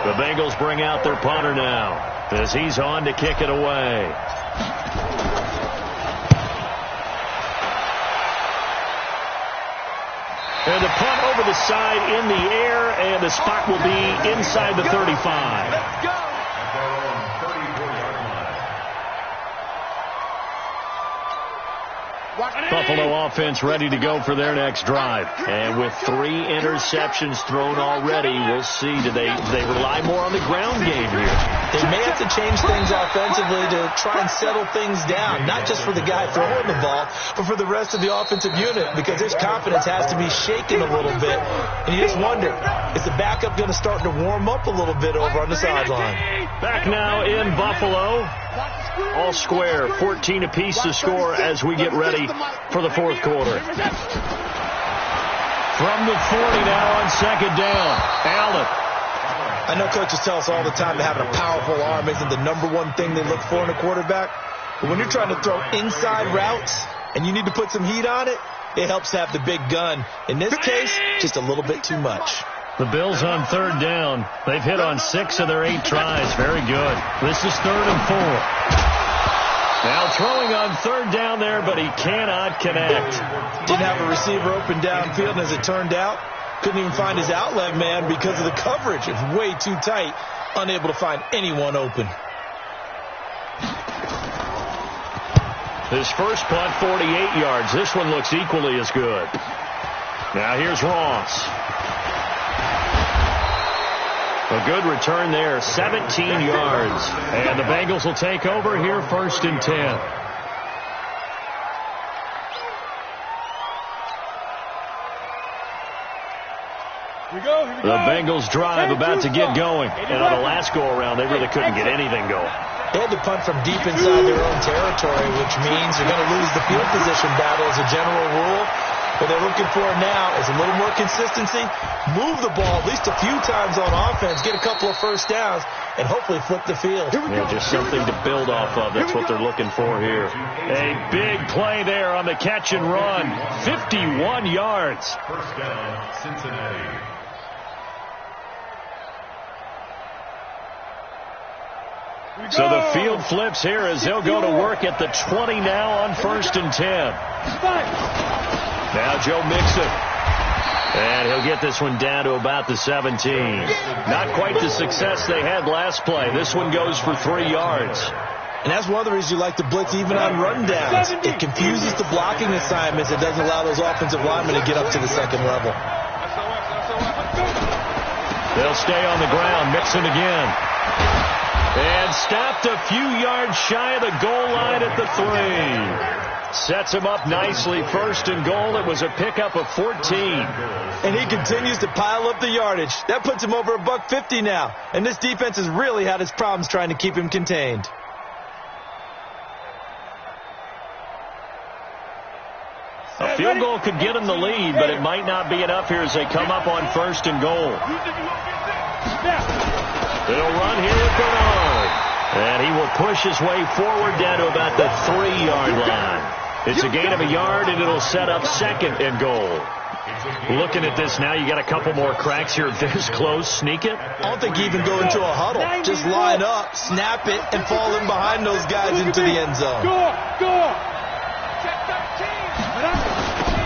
S3: The Bengals bring out their punter now as he's on to kick it away. And the punt over the side in the air, and the spot will be inside the 35.
S5: Let's go.
S3: Buffalo offense ready to go for their next drive. And with 3 interceptions thrown already, we'll see. Do they rely more on the ground game here?
S6: They may have to change things offensively to try and settle things down, not just for the guy throwing the ball, but for the rest of the offensive unit, because his confidence has to be shaken a little bit. And you just wonder, is the backup going to start to warm up a little bit over on the sideline?
S3: Back now in Buffalo. All square, 14 apiece to score as we get ready for the fourth quarter. From the 40 now on second down, Allen.
S6: I know coaches tell us all the time that having a powerful arm isn't the number one thing they look for in a quarterback. But when you're trying to throw inside routes and you need to put some heat on it, it helps to have the big gun. In this case, just a little bit too much.
S3: The Bills on third down. They've hit on 6 of their 8 tries. Very good. This is third and 4. Now throwing on third down there, but he cannot connect.
S6: Didn't have a receiver open downfield, and as it turned out, couldn't even find his outlet man because of the coverage. It's way too tight, unable to find anyone open.
S3: His first punt, 48 yards. This one looks equally as good. Now here's Ross. A good return there, 17 yards. And the Bengals will take over here, first and 10. The Bengals drive about to get going. And on the last go-around, they really couldn't get anything going.
S6: They had to punt from deep inside their own territory, which means they're going to lose the field position battle as a general rule. What they're looking for now is a little more consistency, move the ball at least a few times on offense, get a couple of first downs, and hopefully flip the field.
S3: Yeah, just something to build off of. That's what they're looking for here. A big play there on the catch and run. 51 yards.
S4: First down, Cincinnati.
S3: So the field flips here as they'll go to work at the 20 now on first and 10. Now Joe Mixon. And he'll get this one down to about the 17. Not quite the success they had last play. This one goes for 3 yards.
S6: And that's one of the reasons you like to blitz even on rundowns. It confuses the blocking assignments. It doesn't allow those offensive linemen to get up to the second level.
S3: They'll stay on the ground. Mixon again. And stopped a few yards shy of the goal line at the 3. Sets him up nicely. First and goal. It was a pickup of 14.
S6: And he continues to pile up the yardage. That puts him over $150 now. And this defense has really had its problems trying to keep him contained.
S3: A field goal could get them the lead, but it might not be enough here as they come up on first and goal. They'll run here with Bernard. And he will push his way forward down to about the 3-yard line. It's a gain of a yard, and it'll set up 2nd and goal. Looking at this now, you got a couple more cracks here. This close, sneak it.
S6: I don't think you even go into a huddle. Just line up, snap it, and fall in behind those guys into the end zone.
S5: Go!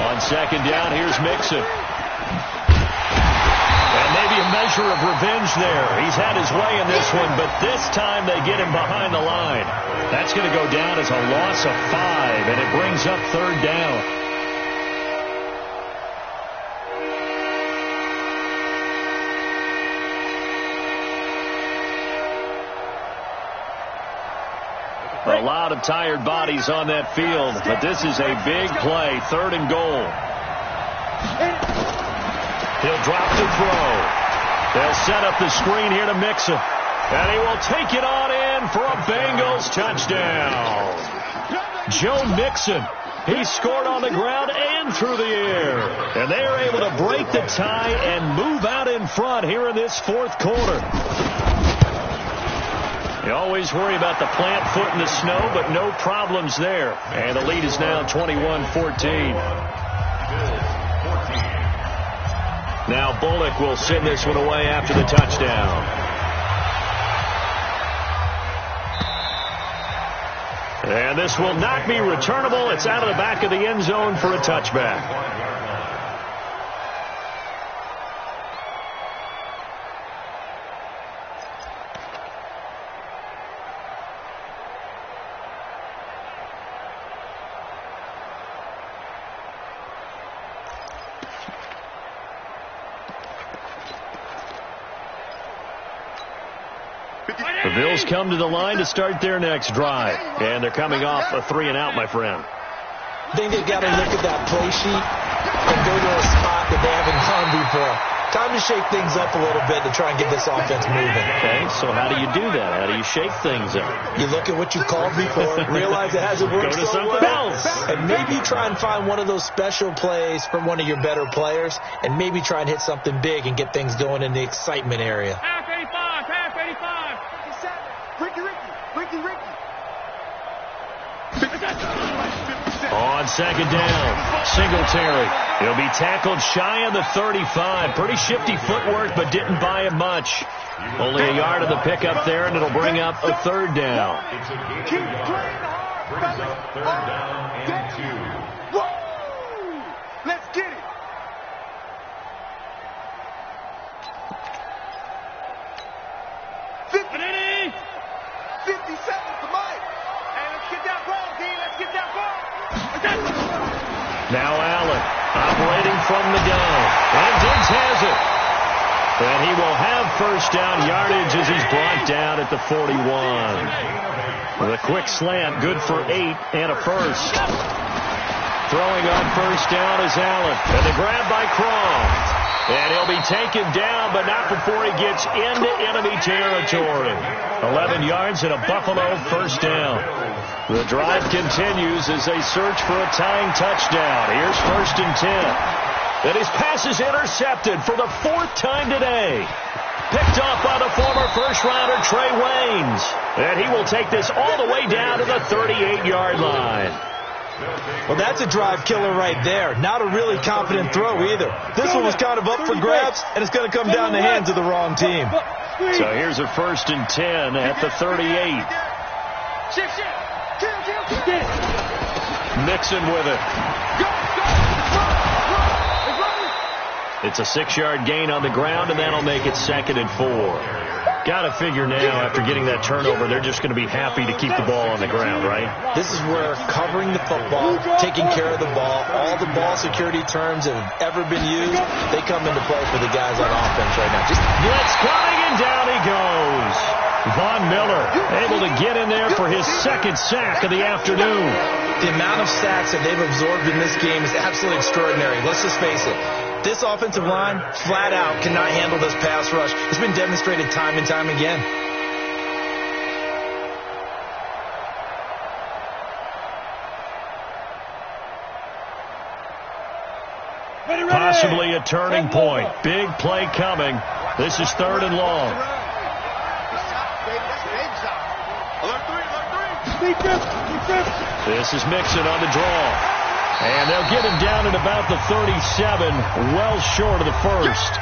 S3: On 2nd down, here's Mixon. And maybe a measure of revenge there. He's had his way in this one, but this time they get him behind the line. That's going to go down as a loss of 5, and it brings up 3rd down. A lot of tired bodies on that field, but this is a big play. 3rd and goal. He'll drop the throw. They'll set up the screen here to Mixon. And he will take it on in for a Bengals touchdown. Joe Mixon. He scored on the ground and through the air. And they are able to break the tie and move out in front here in this 4th quarter. You always worry about the plant foot in the snow, but no problems there. And the lead is now 21-14. Now Bullock will send this one away after the touchdown. And this will not be returnable. It's out of the back of the end zone for a touchback. The Bills come to the line to start their next drive. And they're coming off a 3-and-out, my friend.
S6: I think they've got to look at that play sheet and go to a spot that they haven't gone before. Time to shake things up a little bit to try and get this offense moving.
S3: Okay, so how do you do that? How do you shake things up?
S6: You look at what you called before, realize it hasn't worked
S3: Go to
S6: so
S3: something
S6: well,
S3: else.
S6: and maybe try and find one of those special plays from one of your better players, and maybe try and hit something big and get things going in the excitement area.
S5: Half 85. Ricky.
S3: On 2nd down, Singletary. He'll be tackled shy of the 35. Pretty shifty footwork, but didn't buy him much. Only a yard of the pickup there, and it'll bring up a 3rd down.
S5: Keep playing hard.
S4: Brings up 3rd down and 2.
S5: Woo! Let's get it. Ready?
S2: 50 seconds to Mike.
S5: Hey, let's get that ball, D. Let's get that ball.
S3: Now Allen operating from the gun. And Diggs has it. And he will have 1st down yardage as he's brought down at the 41. With a quick slant, good for 8 and a 1st. Throwing on 1st down is Allen. And the grab by Croft. And he'll be taken down, but not before he gets into enemy territory. 11 yards and a Buffalo 1st down. The drive continues as they search for a tying touchdown. Here's 1st and 10. And his pass is intercepted for the 4th time today. Picked off by the former first-rounder Trey Waynes. And he will take this all the way down to the 38-yard line.
S6: Well, that's a drive killer right there. Not a really confident throw either. This one was kind of up for grabs, and it's going to come down the hands of the wrong team.
S3: So here's a 1st and 10 at the 38. Mixon with it. It's a 6-yard gain on the ground, and that'll make it 2nd and 4. Got to figure now, after getting that turnover, they're just going to be happy to keep the ball on the ground, right?
S6: This is where covering the football, taking care of the ball, all the ball security terms that have ever been used, they come into play for the guys on offense right now. Just
S3: blitz coming, and down he goes. Von Miller able to get in there for his 2nd sack of the afternoon.
S6: The amount of sacks that they've absorbed in this game is absolutely extraordinary. Let's just face it. This offensive line, flat out, cannot handle this pass rush. It's been demonstrated time and time again.
S3: Possibly a turning point. Big play coming. This is 3rd and long. This is Mixon on the draw. And they'll get him down at about the 37, well short of the first.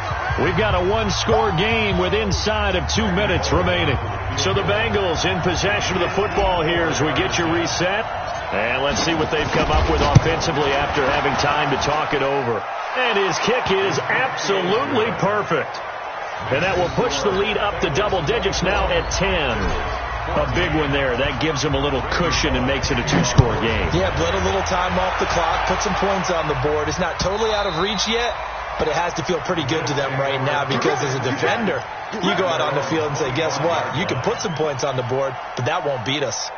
S3: We've got a one-score game with inside of 2 minutes remaining. So the Bengals in possession of the football here as we get you reset. And let's see what they've come up with offensively after having time to talk it over. And his kick is absolutely perfect. And that will push the lead up to double digits now at 10. A big one there. That gives them a little cushion and makes it a two-score game.
S6: Yeah, bled a little time off the clock, put some points on the board. It's not totally out of reach yet, but it has to feel pretty good to them right now because as a defender, you go out on the field and say, guess what? You can put some points on the board, but that won't beat us.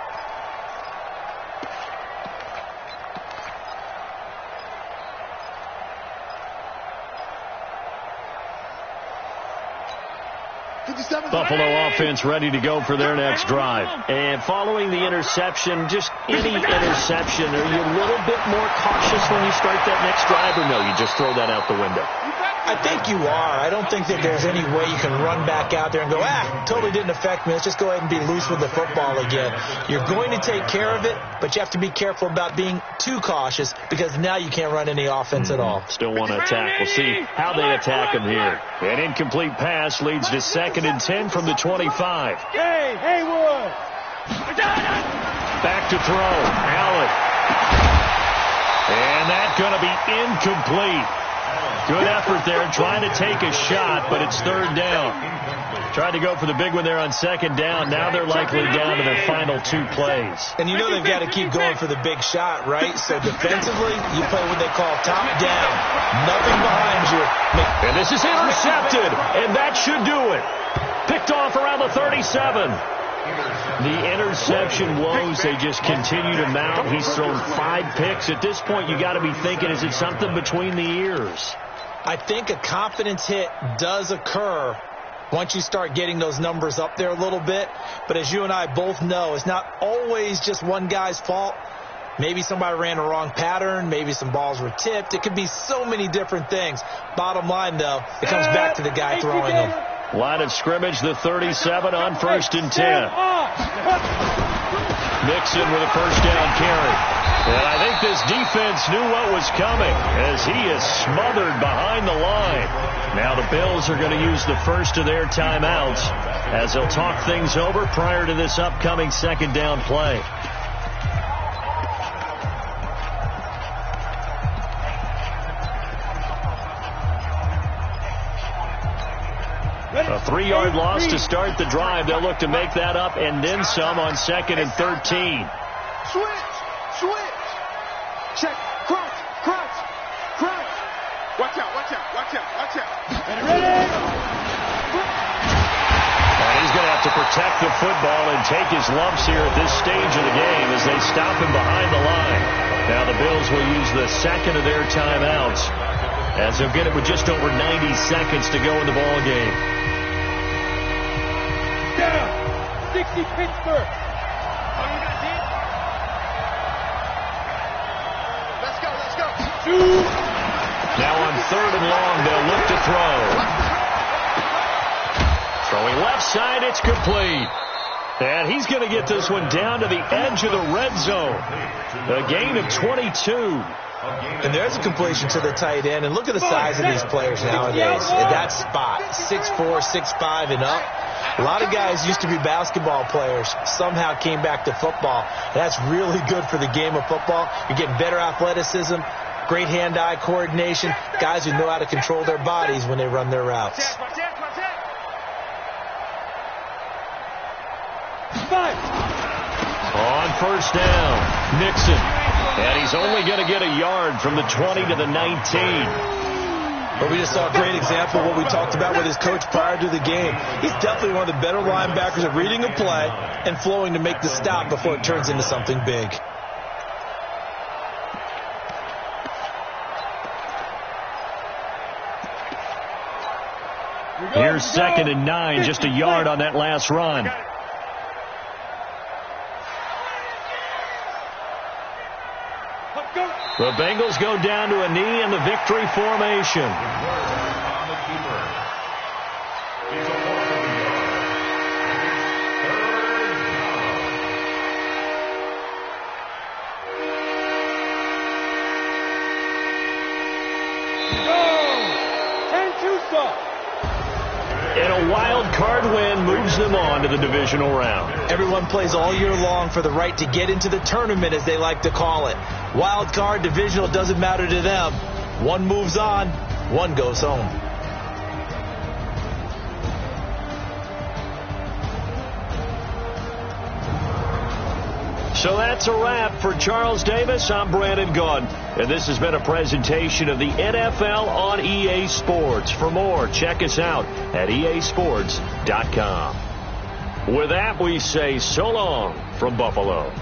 S3: Buffalo offense ready to go for their next drive. And following the interception, just any interception, are you a little bit more cautious when you start that next drive, or no, you just throw that out the window?
S6: I think you are. I don't think that there's any way you can run back out there and go, totally didn't affect me. Let's just go ahead and be loose with the football again. You're going to take care of it, but you have to be careful about being too cautious because now you can't run any offense at all.
S3: Still want to attack. We'll see how they attack him here. An incomplete pass leads to 2nd and 10 from the 25.
S5: Hey, Haywood!
S3: Back to throw. Allen. And that's going to be incomplete. Good effort there, trying to take a shot, but it's 3rd down. Tried to go for the big one there on 2nd down. Now they're likely down to their final 2 plays.
S6: And you know they've got to keep going for the big shot, right? So defensively, you play what they call top down. Nothing behind you.
S3: And this is intercepted, and that should do it. Picked off around the 37. The interception woes, they just continue to mount. He's thrown 5 picks. At this point, you got to be thinking, is it something between the ears?
S6: I think a confidence hit does occur once you start getting those numbers up there a little bit. But as you and I both know, it's not always just one guy's fault. Maybe somebody ran a wrong pattern. Maybe some balls were tipped. It could be so many different things. Bottom line, though, it comes back to the guy throwing them.
S3: Line of scrimmage, the 37 on 1st and 10. Mixon with a 1st down carry. And I think this defense knew what was coming as he is smothered behind the line. Now the Bills are going to use the first of their timeouts as they'll talk things over prior to this upcoming 2nd down play. A 3-yard loss to start the drive. They'll look to make that up and then some on 2nd and 13.
S5: Switch. Check. Crunch. Watch out. Ready?
S3: And he's going to have to protect the football and take his lumps here at this stage of the game as they stop him behind the line. Now the Bills will use the 2nd of their timeouts as they'll get it with just over 90 seconds to go in the ball game.
S5: Down. 60 Pittsburgh. Let's go.
S3: Now on 3rd and long, they'll look to throw. Throwing left side, it's complete. And he's going to get this one down to the edge of the red zone. A gain of 22.
S6: And there's a completion to the tight end. And look at the size of these players nowadays. At that spot, 6'4", 6'5", and up. A lot of guys used to be basketball players, somehow came back to football. That's really good for the game of football. You're getting better athleticism, great hand-eye coordination, guys who know how to control their bodies when they run their routes.
S3: On 1st down, Mixon. And he's only going to get a yard from the 20 to the 19.
S6: But we just saw a great example of what we talked about with his coach prior to the game. He's definitely one of the better linebackers at reading a play and flowing to make the stop before it turns into something big.
S3: Here's 2nd and 9, just a yard on that last run. The Bengals go down to a knee in the victory formation. them on to the divisional round.
S6: Everyone plays all year long for the right to get into the tournament, as they like to call it. Wild card, divisional, doesn't matter to them. One moves on, one goes home.
S3: So that's a wrap for Charles Davis. I'm Brandon Gunn, and this has been a presentation of the NFL on EA Sports. For more, check us out at easports.com. With that, we say so long from Buffalo.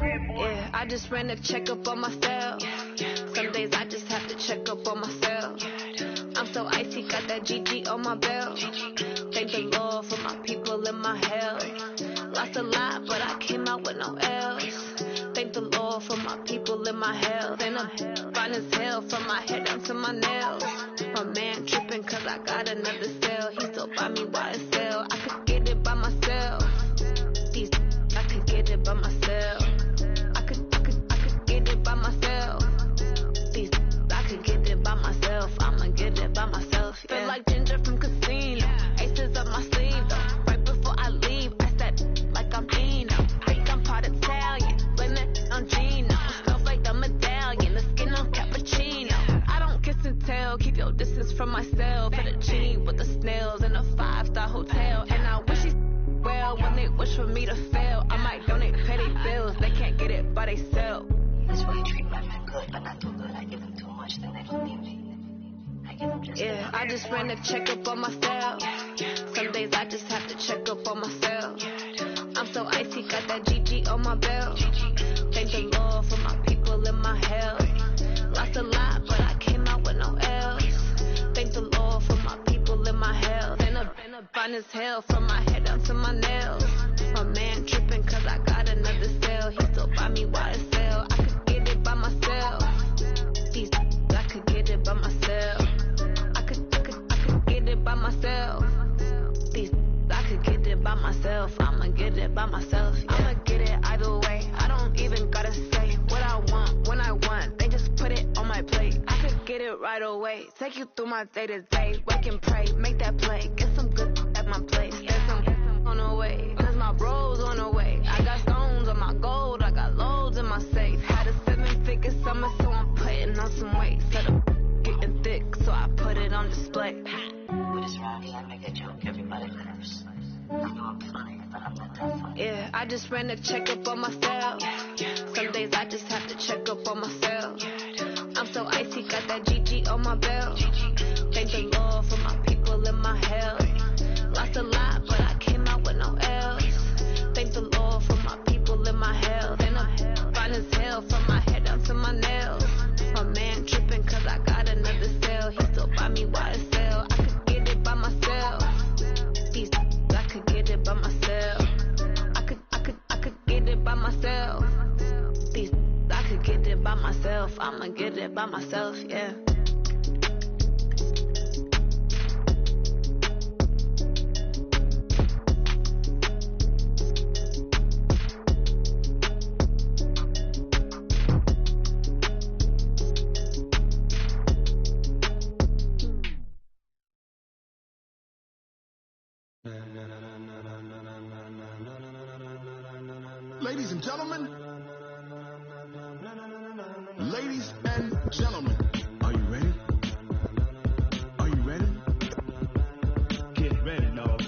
S7: Yeah, I just ran a checkup on myself. Some days I just have to check up on myself. I'm so icy, got that GG on my belt. Thank the Lord for my people and my health. Lost a lot, but I came out with no L's. Thank the Lord for my people and my health. And I'm fine as hell from my head down to my nails. My man tripping cause I got another cell. He still buy me YSL. I could get it by myself. I could get it by myself. I could get it by myself. I could get it by myself. I'ma get it by myself. Yeah. Feel like Ginger from Casino. Aces up my sleeve though. Right before I leave, I said like I'm Dino. Think I'm part Italian. Blame it on Gino. Stuff like the medallion. The skin on cappuccino. I don't kiss and tell. Keep your distance from myself. For the genie with the snails in a 5-star hotel. And I wish he well when they wish for me to fail. I might donate petty bills. They can't get it by themselves.
S8: That's why you treat my men good, but not too good. I give them too much, then they don't need me. I give them just
S7: yeah, I just ran a checkup on myself. Some days I just have to check up on myself. I'm so icy, got that GG on my belt. Thank the Lord for my people and my health. Lost a lot, but I came out with no L's. Thank the Lord for my people and my health. And I'm fine as hell from my head down to my nails. My man tripping cause I got another cell. He still buy me YSL. I could get it by myself. I could get it by myself. I could get it by myself. I could get it by myself. I'ma get it by myself. Yeah. I'ma get it either way. I don't even gotta say what I want when I want. They just put it on my plate. I could get it right away. Take you through my day to day. Wake and pray, make that play. Get some good at my place. There's some on the way. Cause my bros on the way. I got stones on my gold. I got loads in my safe. Had a 7-figure summer, so I'm putting on some weight. Set up getting thick, so I put it on display.
S8: With this round here, I make a joke, everybody laughs. I know I'm funny, but I'm not that funny.
S7: Yeah, I just ran a checkup on myself. Some days I just have to check up on myself. I'm so icy, got that GG on my belt. Thank the Lord for my people and my health. Lost a lot, but I came out with no L's. Thank the Lord for my people and my health. And I'm fine as hell from my head down to my nails. My man tripping cause I got another cell. He still buy me YSL. I could get it by myself, yeah.
S9: Ladies and gentlemen, ladies and gentlemen, are you ready? Are you ready? Get ready, dog.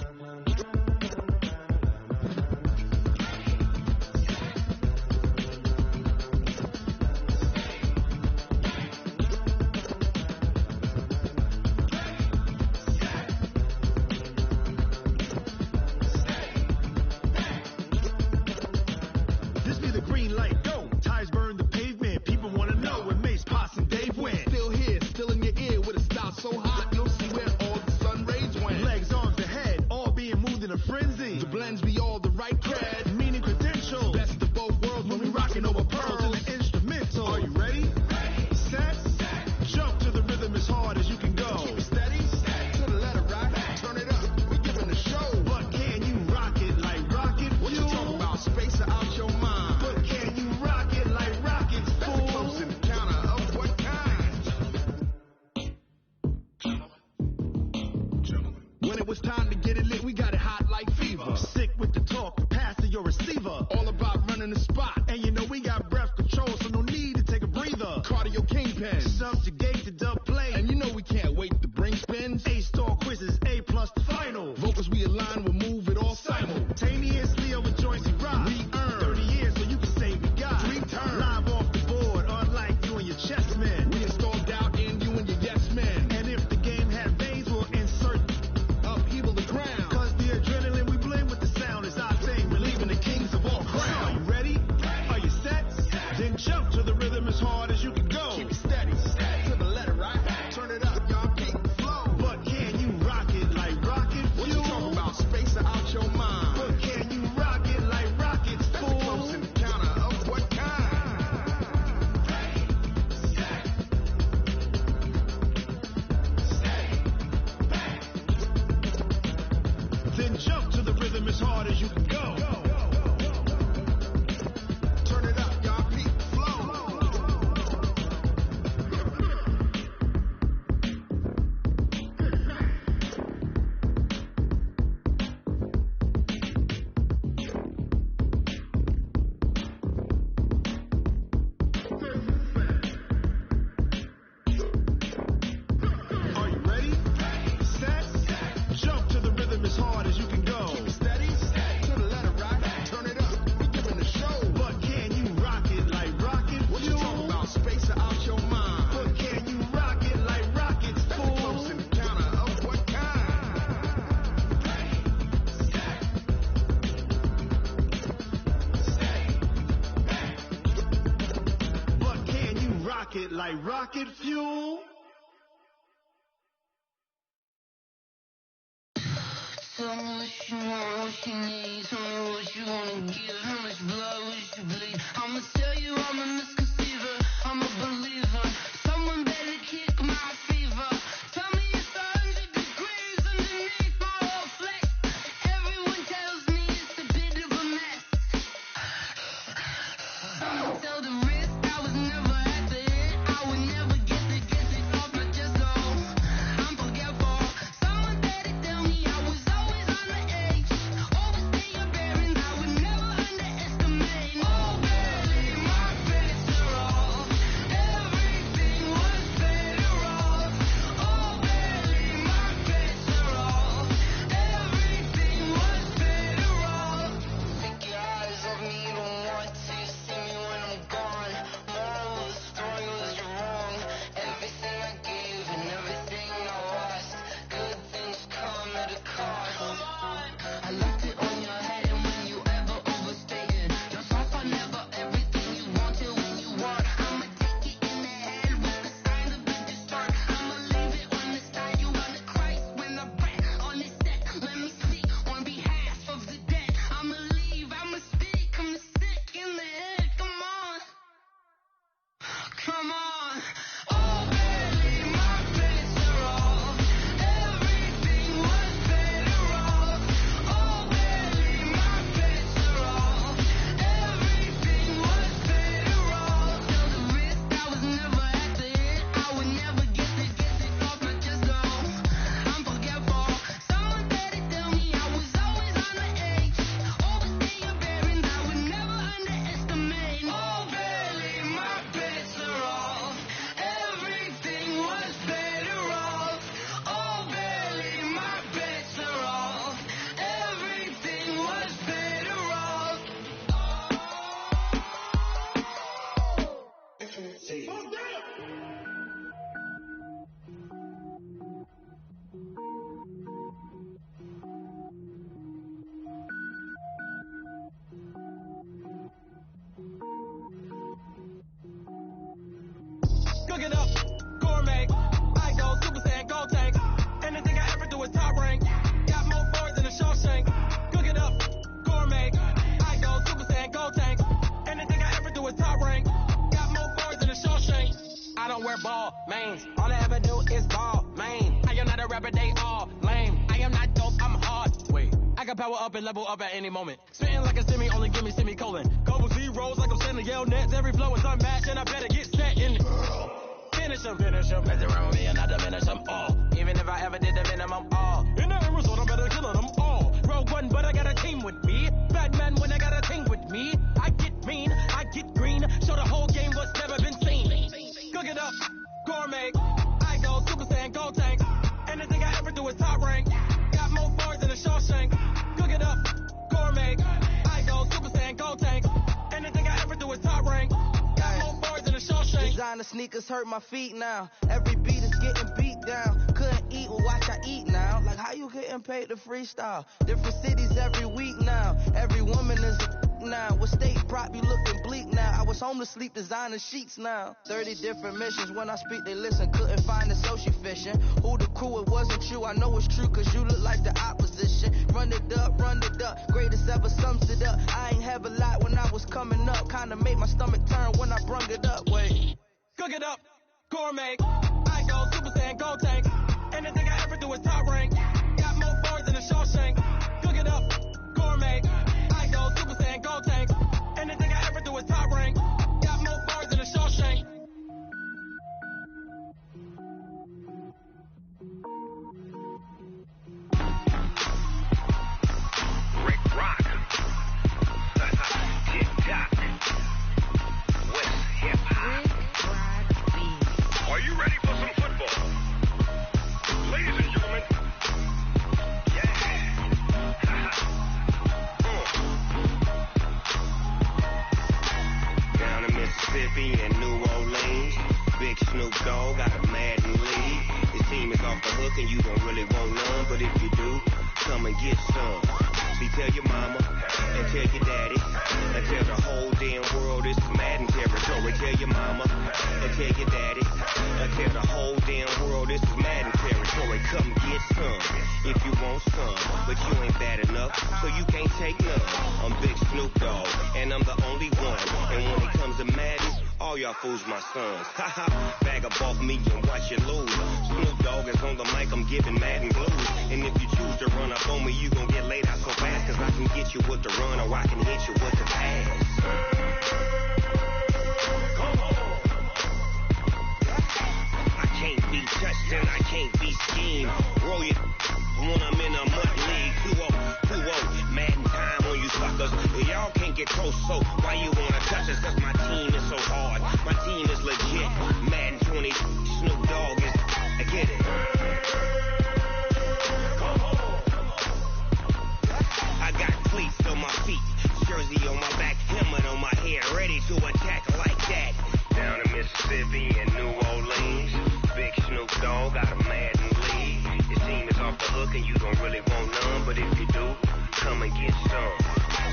S9: This be the green light, go. Tires burn the pavement. People want to know where Mace, Potts, and Dave went. Still here, still in your ear with a style so hot, you'll see where all the sun rays went. Legs, arms, and head, all being moved in a frenzy. The blends be all the right cred, meaning credentials. Best of both worlds when we rocking over pearls and the instrumental. Are you ready? Set, jump to the rhythm as hard as you can go. Keep it steady, to the letter right. Turn it up, we giving the show. But can you rock it like rocket? What you talking about? Space out your mind. But can you rock it like rockets? That's a close encounter of what kind? When it was time to get it lit, we got it hot like fever. Sick with the talk, pass to your receiver. All about running the spot. And you know we got breath control, so no need to take a breather. Cardio kingpin, subjugate the dub play. And you know we can't wait to bring spins. A-star quizzes, A+ the final. Vocals we align, we'll move it all simultaneously over joints we rock. We earn 30 years, so you can say we got 3 turns. Live off the board, unlike you and your chess men. We install doubt in you and your yes men. And if the game had veins, we'll insert upheaval the ground. Cause the adrenaline we blend with the sound is our thing, relieving the kings of all crowns. Are you ready? Are you set? Then jump to the rhythm as hard as you can go. Keep it steady, to the letter right. Turn it up, y'all keep the flow. But can you rock it like rocket fuel? What you talking about? Space out your mind. But can you rock it like rockets, fool? That's a close encounter of what kind? Then jump to the rhythm as hard as you can go. Turn it up, y'all keep the flow. Are you ready? Set, jump to the rhythm as hard as you can go. Keep it steady, to the letter right. Turn it up, we giving the show. But can you rock it like rocket fuel? What you talking about? Space out your mind. But can you rock it like rockets, fool? That's a close encounter of what kind? But can you rock it like rocket fuel?
S10: Tell me what you want, what you need. Tell me what you wanna give. How much blood would you bleed? I'ma tell you I'm a misconceiver. I'm a believer. Someone better kick my fever. Tell me it's 100 degrees underneath my whole flesh. Everyone tells me it's a bit of a mess. Someone tell the risk I was never at the hit. I would never get it off my chest. Oh, I'm forgetful. Someone better tell me I was always on the edge. Overstay your bearings, I would never underestimate. Oh, baby, my face are all.
S2: can power up and level up at any moment. Spitting like a semi, only give me semicolon. Couple zeros like I'm sending yell nets. Every flow is unmatched, and I better get set in. Finish them. Mess around with me and I diminish them all. Even if I ever did the minimum, all. In the end result, I'm better killing them all. Rogue one, but I got a team with me. Batman when I got a team with me. I get mean, I get green. Show the whole game what's never been seen. Cook it up, gourmet. I go Super Saiyan, Gold Tank. Anything I ever do is top rank. Got more bars than a Shawshank. Cook it up, gourmet. I go Super Saiyan, Gold Tank. Anything I ever do is top rank. Got more bars than a Shawshank.
S11: Designer sneakers hurt my feet now. Every beat is getting beat down. Couldn't eat, well watch I eat now. Like how you getting paid to freestyle? Different cities every week now. Every woman is now. What state prop you looking bleak now? I was home to sleep designing sheets now. 30 different missions. When I speak they listen. Couldn't find it so she fishing. Who the crew? It wasn't you. I know it's true cause you look like the opposition. Run it up. Greatest ever sums it up. I ain't have a lot when I was coming up. Kinda made my stomach turn when I brung it up. Wait.
S2: Cook it up, gourmet. I go Super Saiyan, Gold Tank. Anything I ever do is top rank. Got more bars than a Shawshank. Cook it up, gourmet. I go Super Saiyan, Gold Tank. Anything I ever do is top rank. Got more bars than a Shawshank.
S1: Rick Rock. Tick-tock. West hip-hop. Are you ready for some football? Ladies and gentlemen. Yeah.
S12: Down in Mississippi and New Orleans, Big Snoop Dogg got a Madden league. His team is off the hook and you don't really want none, but if you do, come and get some. See, tell your mama and tell your daddy and tell the whole damn world this is Madden territory. Tell your mama and tell your daddy and tell the whole damn world this is Madden territory. Come get some if you want some, but you ain't bad enough, so you can't take none. I'm Big Snoop Dogg and I'm the only one. And when it comes to Madden, all y'all fools my sons. Haha, bag up off me and watch you lose. Snoop Dogg is on the mic, I'm giving Madden blues. And if you choose to run up on me, you gon' get laid out so fast, cause I can get you with the run or I can hit you with the pass. I can't be touched and I can't be schemed. Roll it when I'm in a mud league. 2-0, Madden time on you suckers. Y'all can't get close, so why you wanna touch us? Cause my team is so hard. My team is legit. Madden 20, Snoop Dogg is, I get it. I got cleats on my feet, jersey on my back, helmet on my head, ready to attack like that. Down in Mississippi and New Orleans, Big Snoop Dogg got a Madden league. Your team is off the hook and you don't really want none, but if you do, come and get some.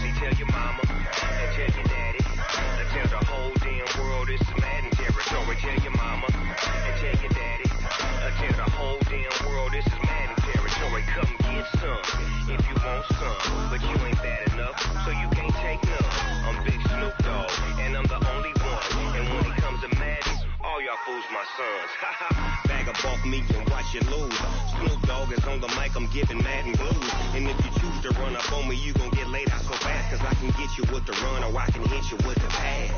S12: See, tell your mama and tell your daddy and tell the whole damn world this is Madden territory. Tell your mama and tell your daddy and tell the whole damn world this is Madden territory. Come get some if you want some, but you ain't bad enough, so you can't take none. I'm Big Snoop Dogg and I'm the only one. And when it comes to Madden, all y'all fools my sons. Haha, bag up off me and watch you lose. Snoop Dogg is on the mic, I'm giving Madden blues. And if you choose to run up on me, you gon' get laid out so fast, cause I can get you with the run or I can hit you with the pass.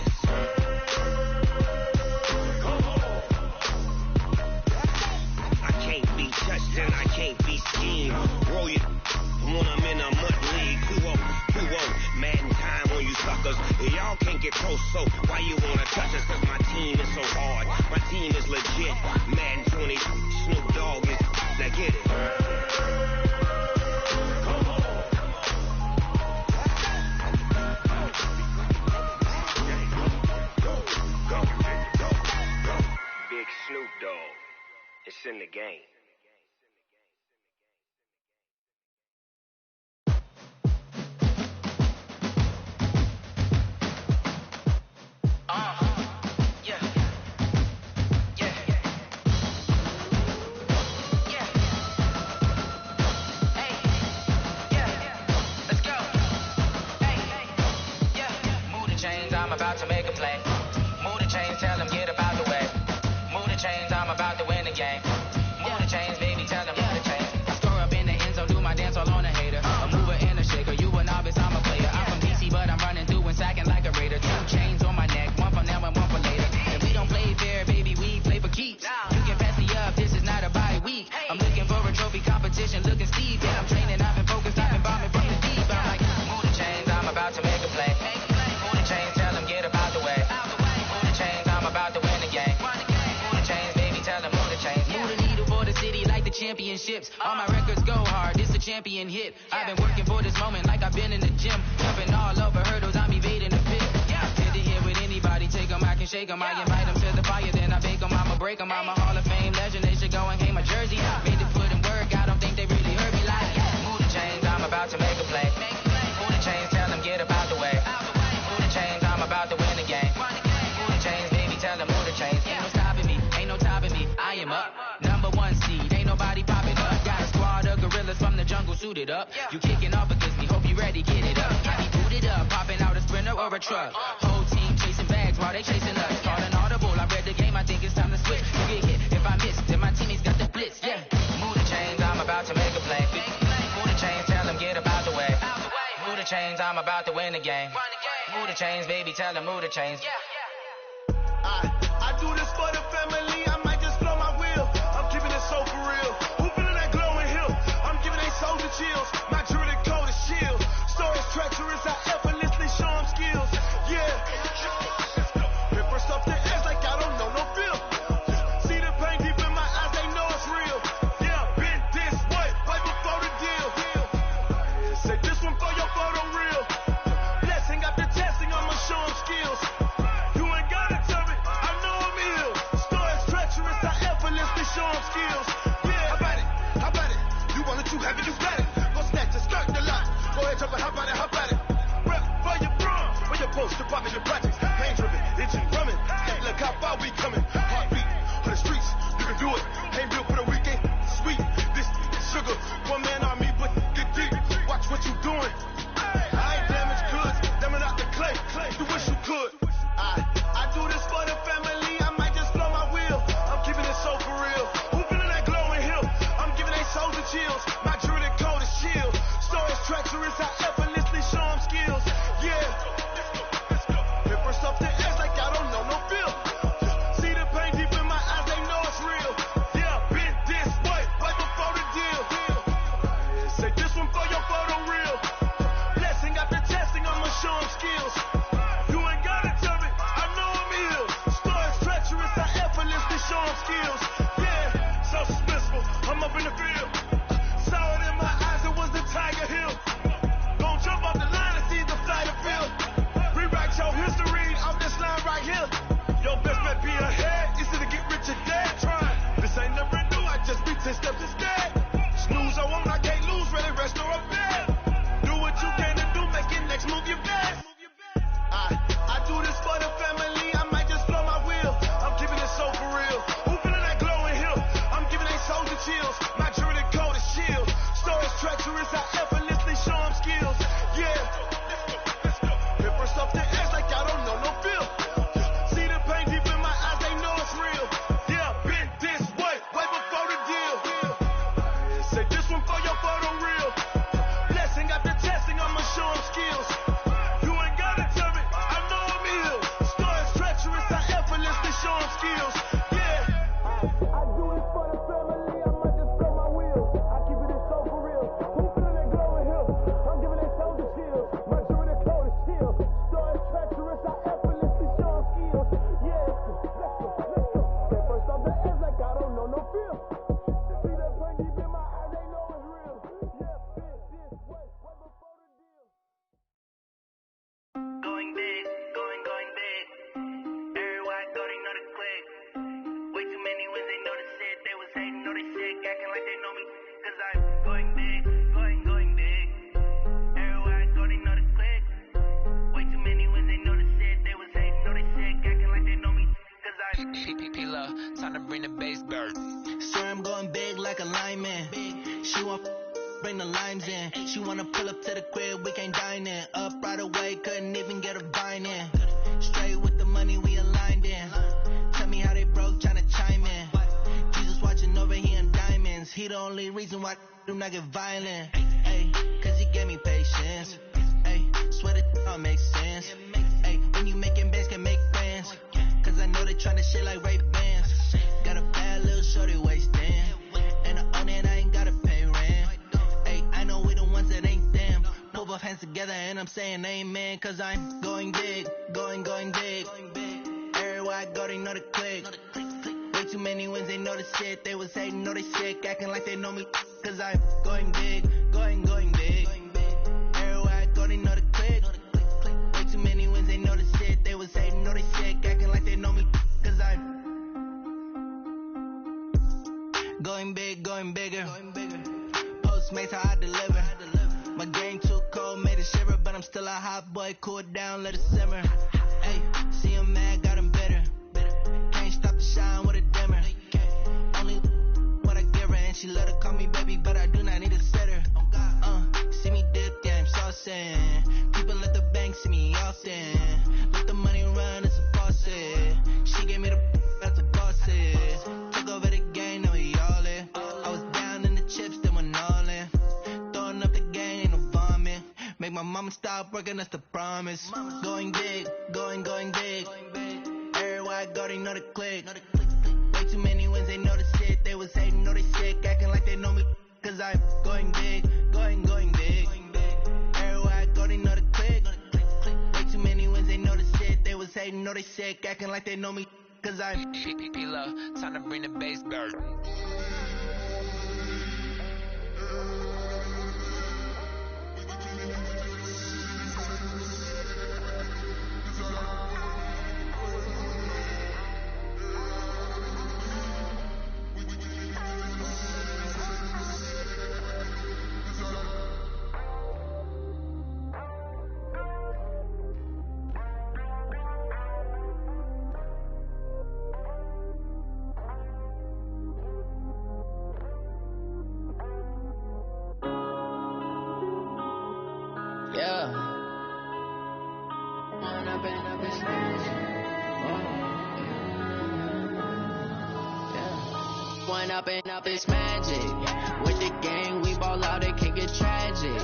S12: I can't be touched and I can't be schemed. Roll it when I'm in a mud league. 2-0, Madden time on you suckers. Y'all can't get close, so why you wanna touch us? Cause my team is so hard. My team is legit. Madden 20, Snoop Dogg is, now get it. Big Snoop Dogg, it's in the game.
S13: I'm about to make a play. Move the chains, tell them get about the way. Move the chains, I'm about to win the game. Move the chains, baby, tell them move the chains. I score up in the end zone, do my dance all on a hater. A mover in the All my records go hard, this a champion hit. I've been working for this moment like I've been in the gym. Jumping all over hurdles, I'm evading the pit. Hit to hit with anybody, take them, I can shake them. I invite them to the fire, then I bake them, I'ma break them. I'm a Hall of Fame legend, they should go and hang my jersey. Made to put in work, I don't think they really heard me like. Move the chains, I'm about to make a play. Move the chains, tell them get about the way. Move the chains, I'm about to win the game. Move the chains, baby, tell them move the chains. Ain't no stopping me, ain't no topping me, I am up. Number one seed, ain't nobody popping up. Got a squad of gorillas from the jungle suited up. You kicking off against me, hope you ready, get it up. I be booted up, popping out a Sprinter or a truck. Whole team chasing bags while they chasing us. Calling audible, I read the game, I think it's time to switch. You get hit if I miss, then my teammates got the blitz, yeah. Move the chains, I'm about to make a play. Move the chains, tell them get about the way. Move the chains, I'm about to win the game. Move the chains, baby, tell them move the chains.
S9: I do this for the family, I might just blow my wheel. I'm keeping it so for real. Who feeling that glowing hill? I'm giving they soldier chills. My jewelry coat is shield. Stories treacherous, I effortlessly show them skills. Yeah. Hit first up the edge like I don't know no feel. See the pain deep in my eyes, they know it's real. Yeah, been this way, right before the deal. Say this one for your photo reel. Blessing after testing, I'ma show them skills. You ain't gotta tell me, I know I'm ill. Stories treacherous, I effortlessly show them skills. Yeah, how about it? How about it? You want it, you have it, you got it. Go snatch it, skirt the lot. Go ahead, jump it, how about it? How about it? Rep for your brum, for your post, your pop, your projects. Pain driven, itching, drumming. Hey, look how far we coming. Heartbeat for the streets, you can do it. Ain't built for the weekend. Sweet, this sugar, one man army, but get deep. Watch what you doing. I ain't damaged goods, damn it out the clay. You wish you could. I do this for the family, I might just blow my wheel. I'm keeping it so for real. Who feeling that glowing hill? I'm giving they soldier chills. My jewelry coat is shield. Stories treacherous, I effortlessly show them skills. Yeah. Hit first up the edge like I don't know no feel. See the pain deep in my eyes, they know it's real. Yeah, been this way, right before the deal. Say this one for your photo reel. Blessing after testing, I'ma show them skills. You ain't gotta tell me, I know I'm ill. Stories treacherous, I effortlessly show them skills. Yeah, so suspenseful, I'm up in the field. Saw it in my eyes, it was the Tiger Hill. Gon' jump off the line and see the flight of field. Rewrite your history off this line right here. Your best bet be ahead, easy to get rich or dead. Trying, this ain't never new, I just be 10 steps instead. Snooze, I won't, I can't lose, ready, rest or up bed. Do what you can to do, make your next move your best. I do this for the family, I might just blow my wheel. I'm keeping it so for real. Who feeling that glowing hill? I'm giving they soldier chills. My jewelry coat is shield. Stories treacherous, I effortlessly show them skills. Yeah. Hit first up the edge like I don't know no feel. See the pain deep in my eyes, they know it's real. Yeah, been this way, right before the deal. Say this one for your photo reel. Blessing after testing, I'ma show them skills. You ain't gotta tell me, I know I'm ill. Stories treacherous, I effortlessly show them skills. Yeah. I do this for the family, I might just blow my wheel. I keep it so for real. Who feeling that glowing hill? I'm giving they soldier chills. My jewelry coat is shield. Stories treacherous, I effortlessly show them skills. Yeah. Let's go. Hit first off the edge like I don't know no feel. See that pain deep in my eyes, they know it's real. Yeah, been this way, right before the deal.
S14: Going big, going big. Everywhere I go, they know the click. Way too many wins, they know the shit. They was hating, know they sick, acting like they know me. Cause I'm going big, going big. Everywhere I go, they know the click. Way too many wins, they know the shit. They was hating, know they sick, acting like they know me. Cause I'm
S13: P-Love, time to bring the bass bird.
S11: Swear I'm going big like a lineman. She want bring the limes in. She wanna pull up to the crib, we can't dine in. Up right away, couldn't even get a vine in. Straight with the money we aligned in. Tell me how they broke, tryna chime in. Jesus watching over here in diamonds. He the only reason why I do not get violent. Ay, cause he gave me patience. Ay, swear that all makes sense. Ay, when you making bands, can make friends. Cause I know they tryna shit like Ray-Bans. Got a bad little shorty wasting. And I own it, I ain't gotta pay rent. Ay, I know we the ones that ain't them. Move both hands together and I'm saying amen. Cause I'm going big, going big. Everywhere I go, they know the click. Way too many wins, they know the shit. They was hating, know they sick, acting like they know me. Cause I'm going big, going big. Everywhere I go, they know the click. Way too many wins, they know the shit. They was hating, know they sick, acting like they know me. Cause I'm going big, going bigger. Postmates, how I deliver. My game too cold, made it shiver, but I'm still a hot boy. Cool it down, let it simmer. Hey, see him mad, got him bitter. Can't stop the shine with a dimmer. Only what I give her, and she let her call me baby, but I do not need a sitter. See me dip, yeah, I'm saucing. People let the bank see me often. Let the money run, it's a faucet. She gave me the that's a bosses. Took over the game, now we all in. I was down in the chips, then went all in. Throwing up the game, ain't no vomit. Make my mama stop working, that's the promise. Going big, going big. Everywhere I go, they know the click. Way too many wins, they know the shit. They was hating, know they sick, acting like they know me. Cause I'm going big, going big. Everywhere I go, they know the click. Way too many wins, they know the shit. They was hating, know they sick, acting like they know me. Cause I'm P-Lo, time to bring the bass back.
S15: Up it's magic. With the gang, we ball out, it can get tragic.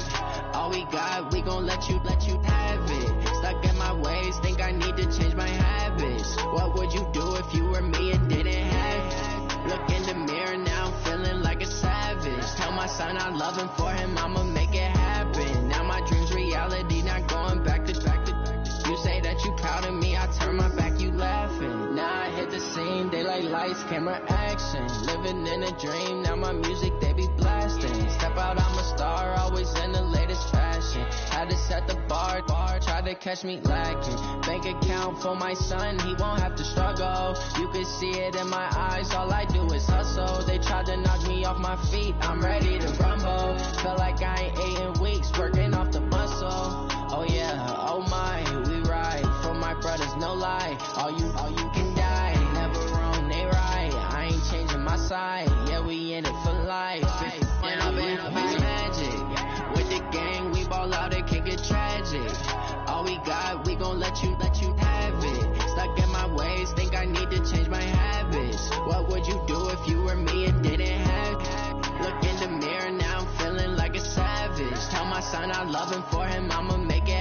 S15: All we got, we gon' let you have it. Stuck in my ways, think I need to change my habits. What would you do if you were me and didn't have it? Look in the mirror now, I'm feeling like a savage. Tell my son I love him, for him I'ma make it happen. Now my dream's reality, not going back to. You say that you proud of me, I turn my back, you laughing. Now I hit the scene, daylight lights, camera action. Living in a dream, now my music, they be blasting. Step out, I'm a star, always in the latest fashion. Had to set the bar, try to catch me lacking. Bank account for my son, he won't have to struggle. You can see it in my eyes, all I do is hustle. They tried to knock me off my feet, I'm ready to rumble. Feel like I ain't ate in weeks, working off the muscle. Oh yeah, oh my, we ride for my brothers, no lie. All you can die, never wrong, they right. I ain't changing my side, yeah, we in it for life. When up it's magic. With the gang, we ball out, it can get tragic. All we got, we gon' let you have it. Stuck in my ways, think I need to change my habits. What would you do if you were me and didn't have it? Look in the mirror now, I'm feeling like a savage. Tell my son I love him, for him I'ma make it